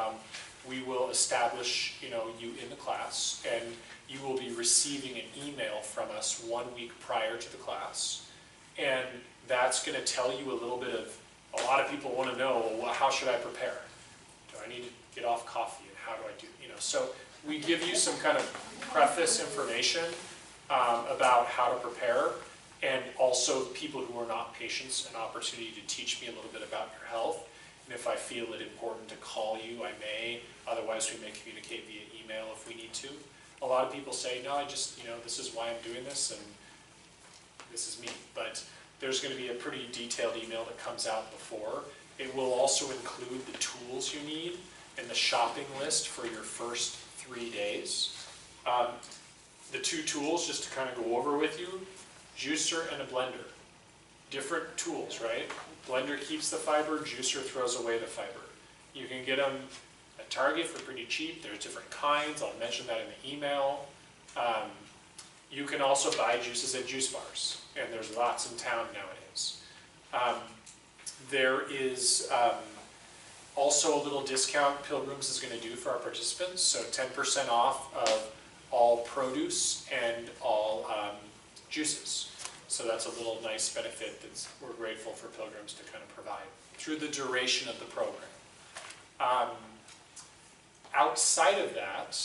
we will establish, you in the class, and you will be receiving an email from us 1 week prior to the class, and that's going to tell you a little bit of. A lot of people want to know, well, how should I prepare? Do I need to get off coffee, and how do I do? So we give you some kind of preface information about how to prepare, and also people who are not patients an opportunity to teach me a little bit about your health. And if I feel it important to call you, I may. Otherwise, we may communicate via email if we need to. A lot of people say, no, I just, this is why I'm doing this, and this is me. But there's going to be a pretty detailed email that comes out before. It will also include the tools you need and the shopping list for your first 3 days. The 2 tools, just to kind of go over with you, juicer and a blender. Different tools, right? Blender keeps the fiber, juicer throws away the fiber. You can get them at Target for pretty cheap. There's different kinds. I'll mention that in the email. You can also buy juices at juice bars, and there's lots in town nowadays. There is also a little discount Pilgrims is going to do for our participants, so 10% off of all produce and all juices. So that's a little nice benefit that we're grateful for Pilgrims to kind of provide through the duration of the program. Outside of that,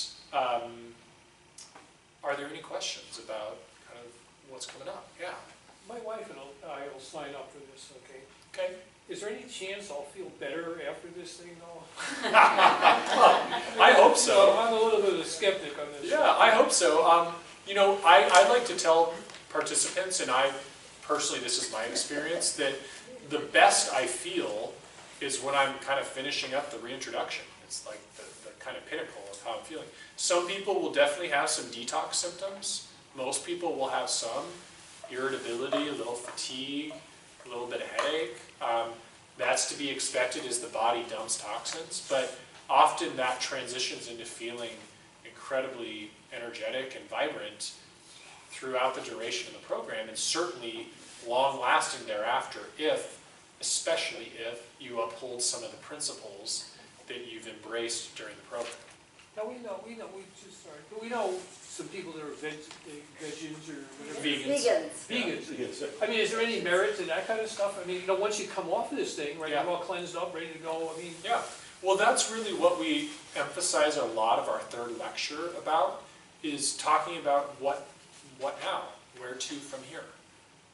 are there any questions about kind of what's coming up? Yeah. My wife and I will sign up for this, okay? Okay. Is there any chance I'll feel better after this thing, though? I hope so. I'm a little bit of a skeptic on this. Yeah, I hope so. I like to tell participants, and I personally, this is my experience, that the best I feel is when I'm kind of finishing up the reintroduction. It's like the kind of pinnacle of how I'm feeling. Some people will definitely have some detox symptoms. Most people will have some irritability, a little fatigue, a little bit of headache. That's to be expected as the body dumps toxins, but often that transitions into feeling incredibly energetic and vibrant throughout the duration of the program, and certainly long-lasting thereafter, especially if you uphold some of the principles that you've embraced during the program. Now we know some people that are vegans or whatever. Vegans. I mean, is there any merit to that kind of stuff? I mean, once you come off of this thing, right, Yeah. you're all cleansed up, ready to go, I mean. Yeah, well, that's really what we emphasize a lot of our third lecture about, is talking about what now, where to from here,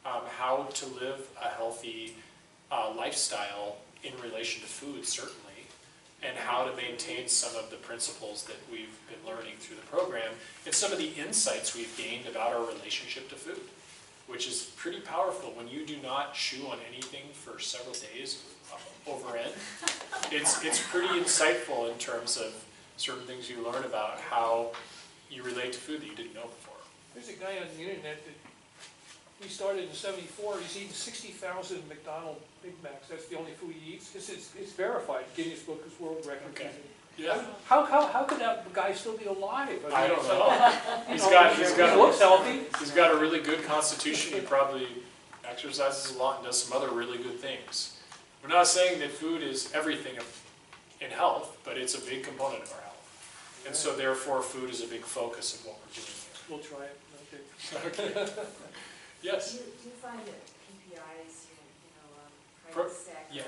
how to live a healthy lifestyle in relation to food, certainly, and how to maintain some of the principles that we've been learning through the program, and some of the insights we've gained about our relationship to food, which is pretty powerful. When you do not chew on anything for several days over end, it's pretty insightful in terms of certain things you learn about how you relate to food that you didn't know before. There's a guy on the internet that, he started in '74, he's eaten 60,000 McDonald's Big Macs, that's the only food he eats. It's verified, Guinness Book of World Records. Okay. Yeah. How could that guy still be alive? I don't know. He He looks healthy. He's got a really good constitution. He probably exercises a lot and does some other really good things. We're not saying that food is everything in health, but it's a big component of our health. And so therefore food is a big focus of what we're doing here. We'll try it, okay. Okay. Yes? Do you find that PPIs, Pro- price stack, yeah.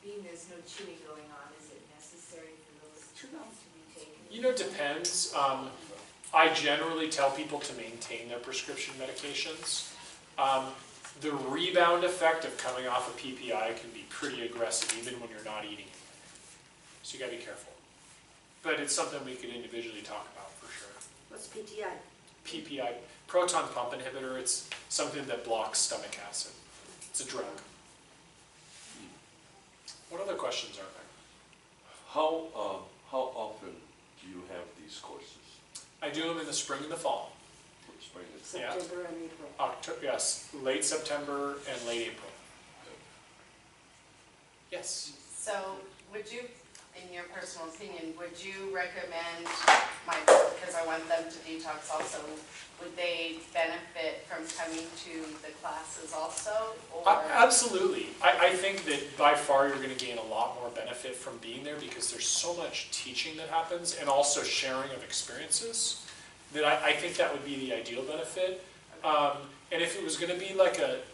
being there's no chewing going on, is it necessary for those to be taken? You know, it depends. I generally tell people to maintain their prescription medications. The rebound effect of coming off a PPI can be pretty aggressive even when you're not eating it. So you gotta be careful. But it's something we could individually talk about for sure. What's PTI? PPI, proton pump inhibitor, it's something that blocks stomach acid. It's a drug. What other questions are there? How often do you have these courses? I do them in the spring and the fall. Spring and September and April. Yes, late September and late April. Yes. So would you, in your personal opinion, would you recommend because I want them to detox also, would they benefit from coming to the classes also? Or? Absolutely. I think that by far you're going to gain a lot more benefit from being there because there's so much teaching that happens and also sharing of experiences that I think that would be the ideal benefit. And if it was going to be like a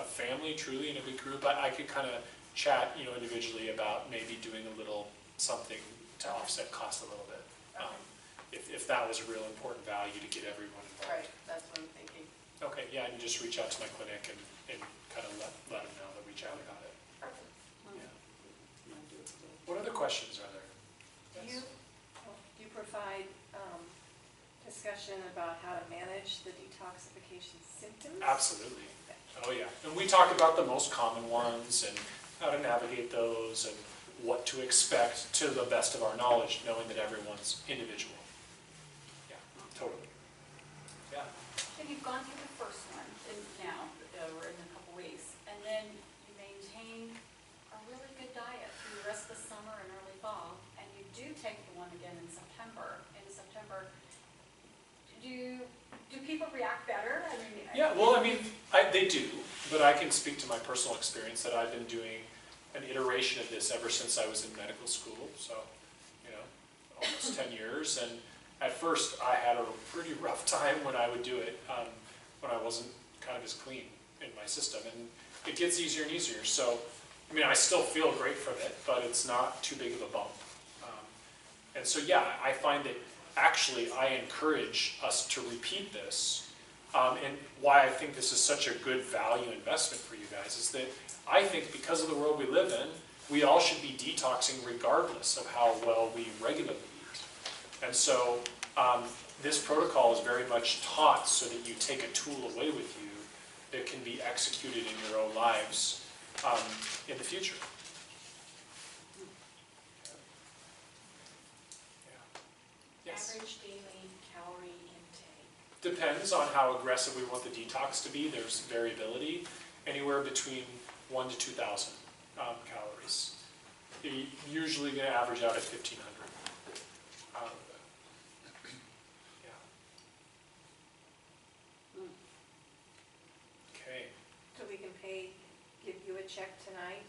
family truly in a big group, I could kind of chat individually about maybe doing a little something to offset cost a little bit. If that was a real important value to get everyone involved. Right, that's what I'm thinking. Okay, yeah, and just reach out to my clinic and kind of let them know that we chat about it. Yeah. What other questions are there? Do you provide discussion about how to manage the detoxification symptoms? Absolutely. Oh yeah, and we talk about the most common ones and how to navigate those and what to expect to the best of our knowledge, knowing that everyone's individual. Yeah, totally. Yeah. So you've gone through the first one now, or in a couple weeks, and then you maintain a really good diet through the rest of the summer and early fall, and you do take the one again in September. Do people react better? I mean, Yeah, well, they do, but I can speak to my personal experience that I've been doing an iteration of this ever since I was in medical school, so, almost 10 years, and at first I had a pretty rough time when I would do it, when I wasn't kind of as clean in my system, and it gets easier and easier, so, I still feel great from it, but it's not too big of a bump. And so, yeah, I find that actually I encourage us to repeat this, and why I think this is such a good value investment for you guys is that I think because of the world we live in, we all should be detoxing regardless of how well we regularly eat. And so this protocol is very much taught so that you take a tool away with you that can be executed in your own lives in the future. Yes. average daily calorie intake? Depends on how aggressive we want the detox to be. There's variability, anywhere between 1,000 to 2,000 calories. You're usually going to average out at 1,500. Okay. So we can give you a check tonight?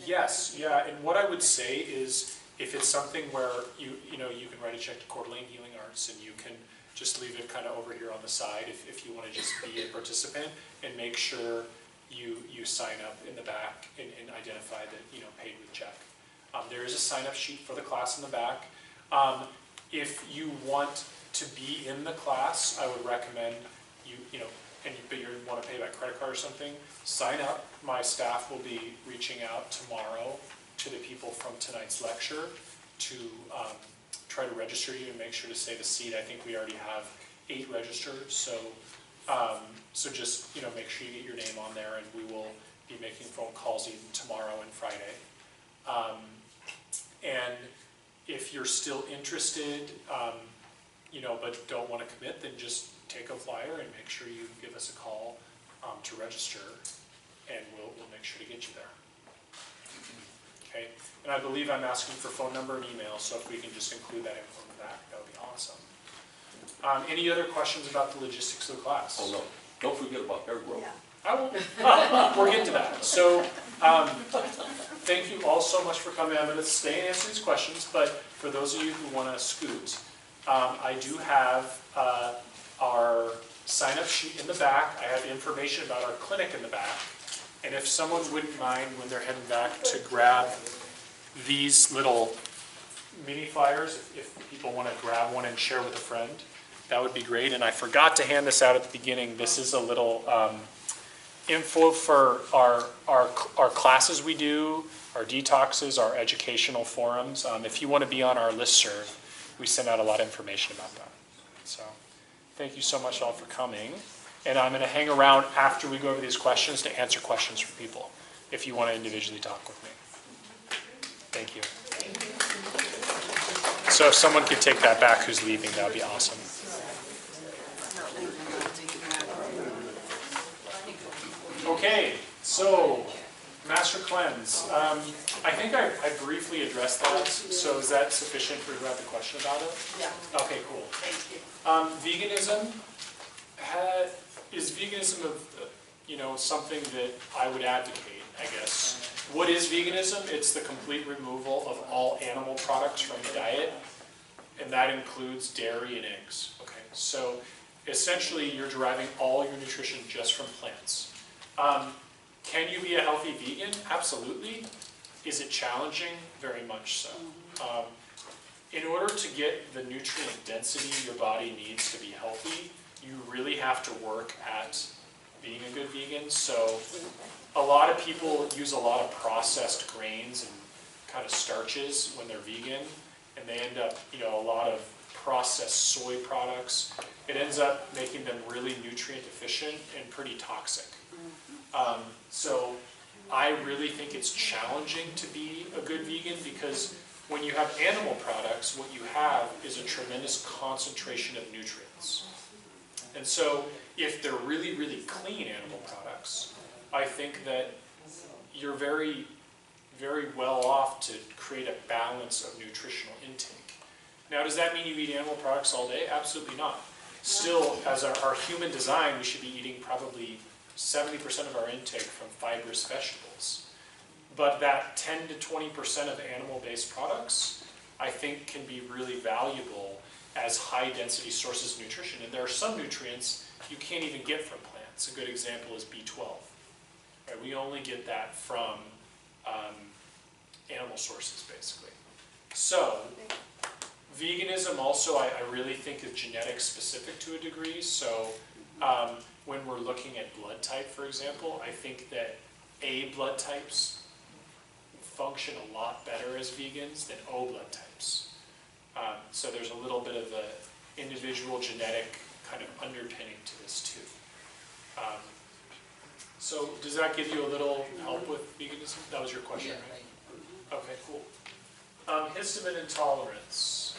Yes, yeah, and what I would say is if it's something where you can write a check to Coeur d'Alene Healing Arts and you can just leave it kind of over here on the side if you want to just be a participant and make sure you sign up in the back and identify that paid with check. There is a sign-up sheet for the class in the back. If you want to be in the class, I would recommend but you want to pay by credit card or something, sign up. My staff will be reaching out tomorrow to the people from tonight's lecture to try to register you and make sure to save a seat. I think we already have 8 registered, so just make sure you get your name on there, and we will be making phone calls even tomorrow and Friday. And if you're still interested, but don't want to commit, then just take a flyer and make sure you give us a call to register, and we'll make sure to get you there. Okay, and I believe I'm asking for phone number and email, so if we can just include that info in the back, that would be awesome. Any other questions about the logistics of the class? Oh, no, don't forget about hair growth. I will. We'll get to that. So, thank you all so much for coming. I'm going to stay and answer these questions, but for those of you who want to scoot, I do have our sign-up sheet in the back. I have information about our clinic in the back. And if someone wouldn't mind, when they're heading back, to grab these little mini flyers, if people want to grab one and share with a friend, that would be great. And I forgot to hand this out at the beginning. This is a little info for our classes we do, our detoxes, our educational forums. If you want to be on our listserv, we send out a lot of information about that. So thank you so much all for coming. And I'm going to hang around after we go over these questions to answer questions from people, if you want to individually talk with me. Thank you. So if someone could take that back who's leaving, that would be awesome. Okay, so Master Cleanse. I think I briefly addressed that, so is that sufficient for you to have the question about it? Yeah. Okay, cool. Thank you. Veganism, is veganism something that I would advocate, I guess. What is veganism? It's the complete removal of all animal products from the diet, and that includes dairy and eggs. Okay, so essentially you're deriving all your nutrition just from plants. Can you be a healthy vegan? Absolutely. Is it challenging? Very much so. In order to get the nutrient density your body needs to be healthy, you really have to work at being a good vegan. So a lot of people use a lot of processed grains and kind of starches when they're vegan, and they end up, a lot of processed soy products. It ends up making them really nutrient deficient and pretty toxic. So I really think it's challenging to be a good vegan, because when you have animal products, what you have is a tremendous concentration of nutrients. And so if they're really, really clean animal products, I think that you're very, very well off to create a balance of nutritional intake. Now, does that mean you eat animal products all day? Absolutely not. Still, as our human design, we should be eating probably 70% of our intake from fibrous vegetables. But that 10 to 20% of animal-based products, I think, can be really valuable as high-density sources of nutrition. And there are some nutrients you can't even get from plants. A good example is B12. Right? We only get that from animal sources, basically. So, veganism also, I really think, is genetic specific to a degree. So, when we're looking at blood type, for example, I think that A blood types function a lot better as vegans than O blood types. So there's a little bit of an individual genetic kind of underpinning to this too. So does that give you a little help with veganism? That was your question, right? Okay, cool. Histamine intolerance.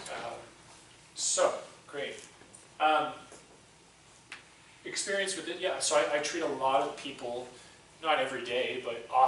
Great. Experience with it, yeah. So I treat a lot of people, not every day, but often.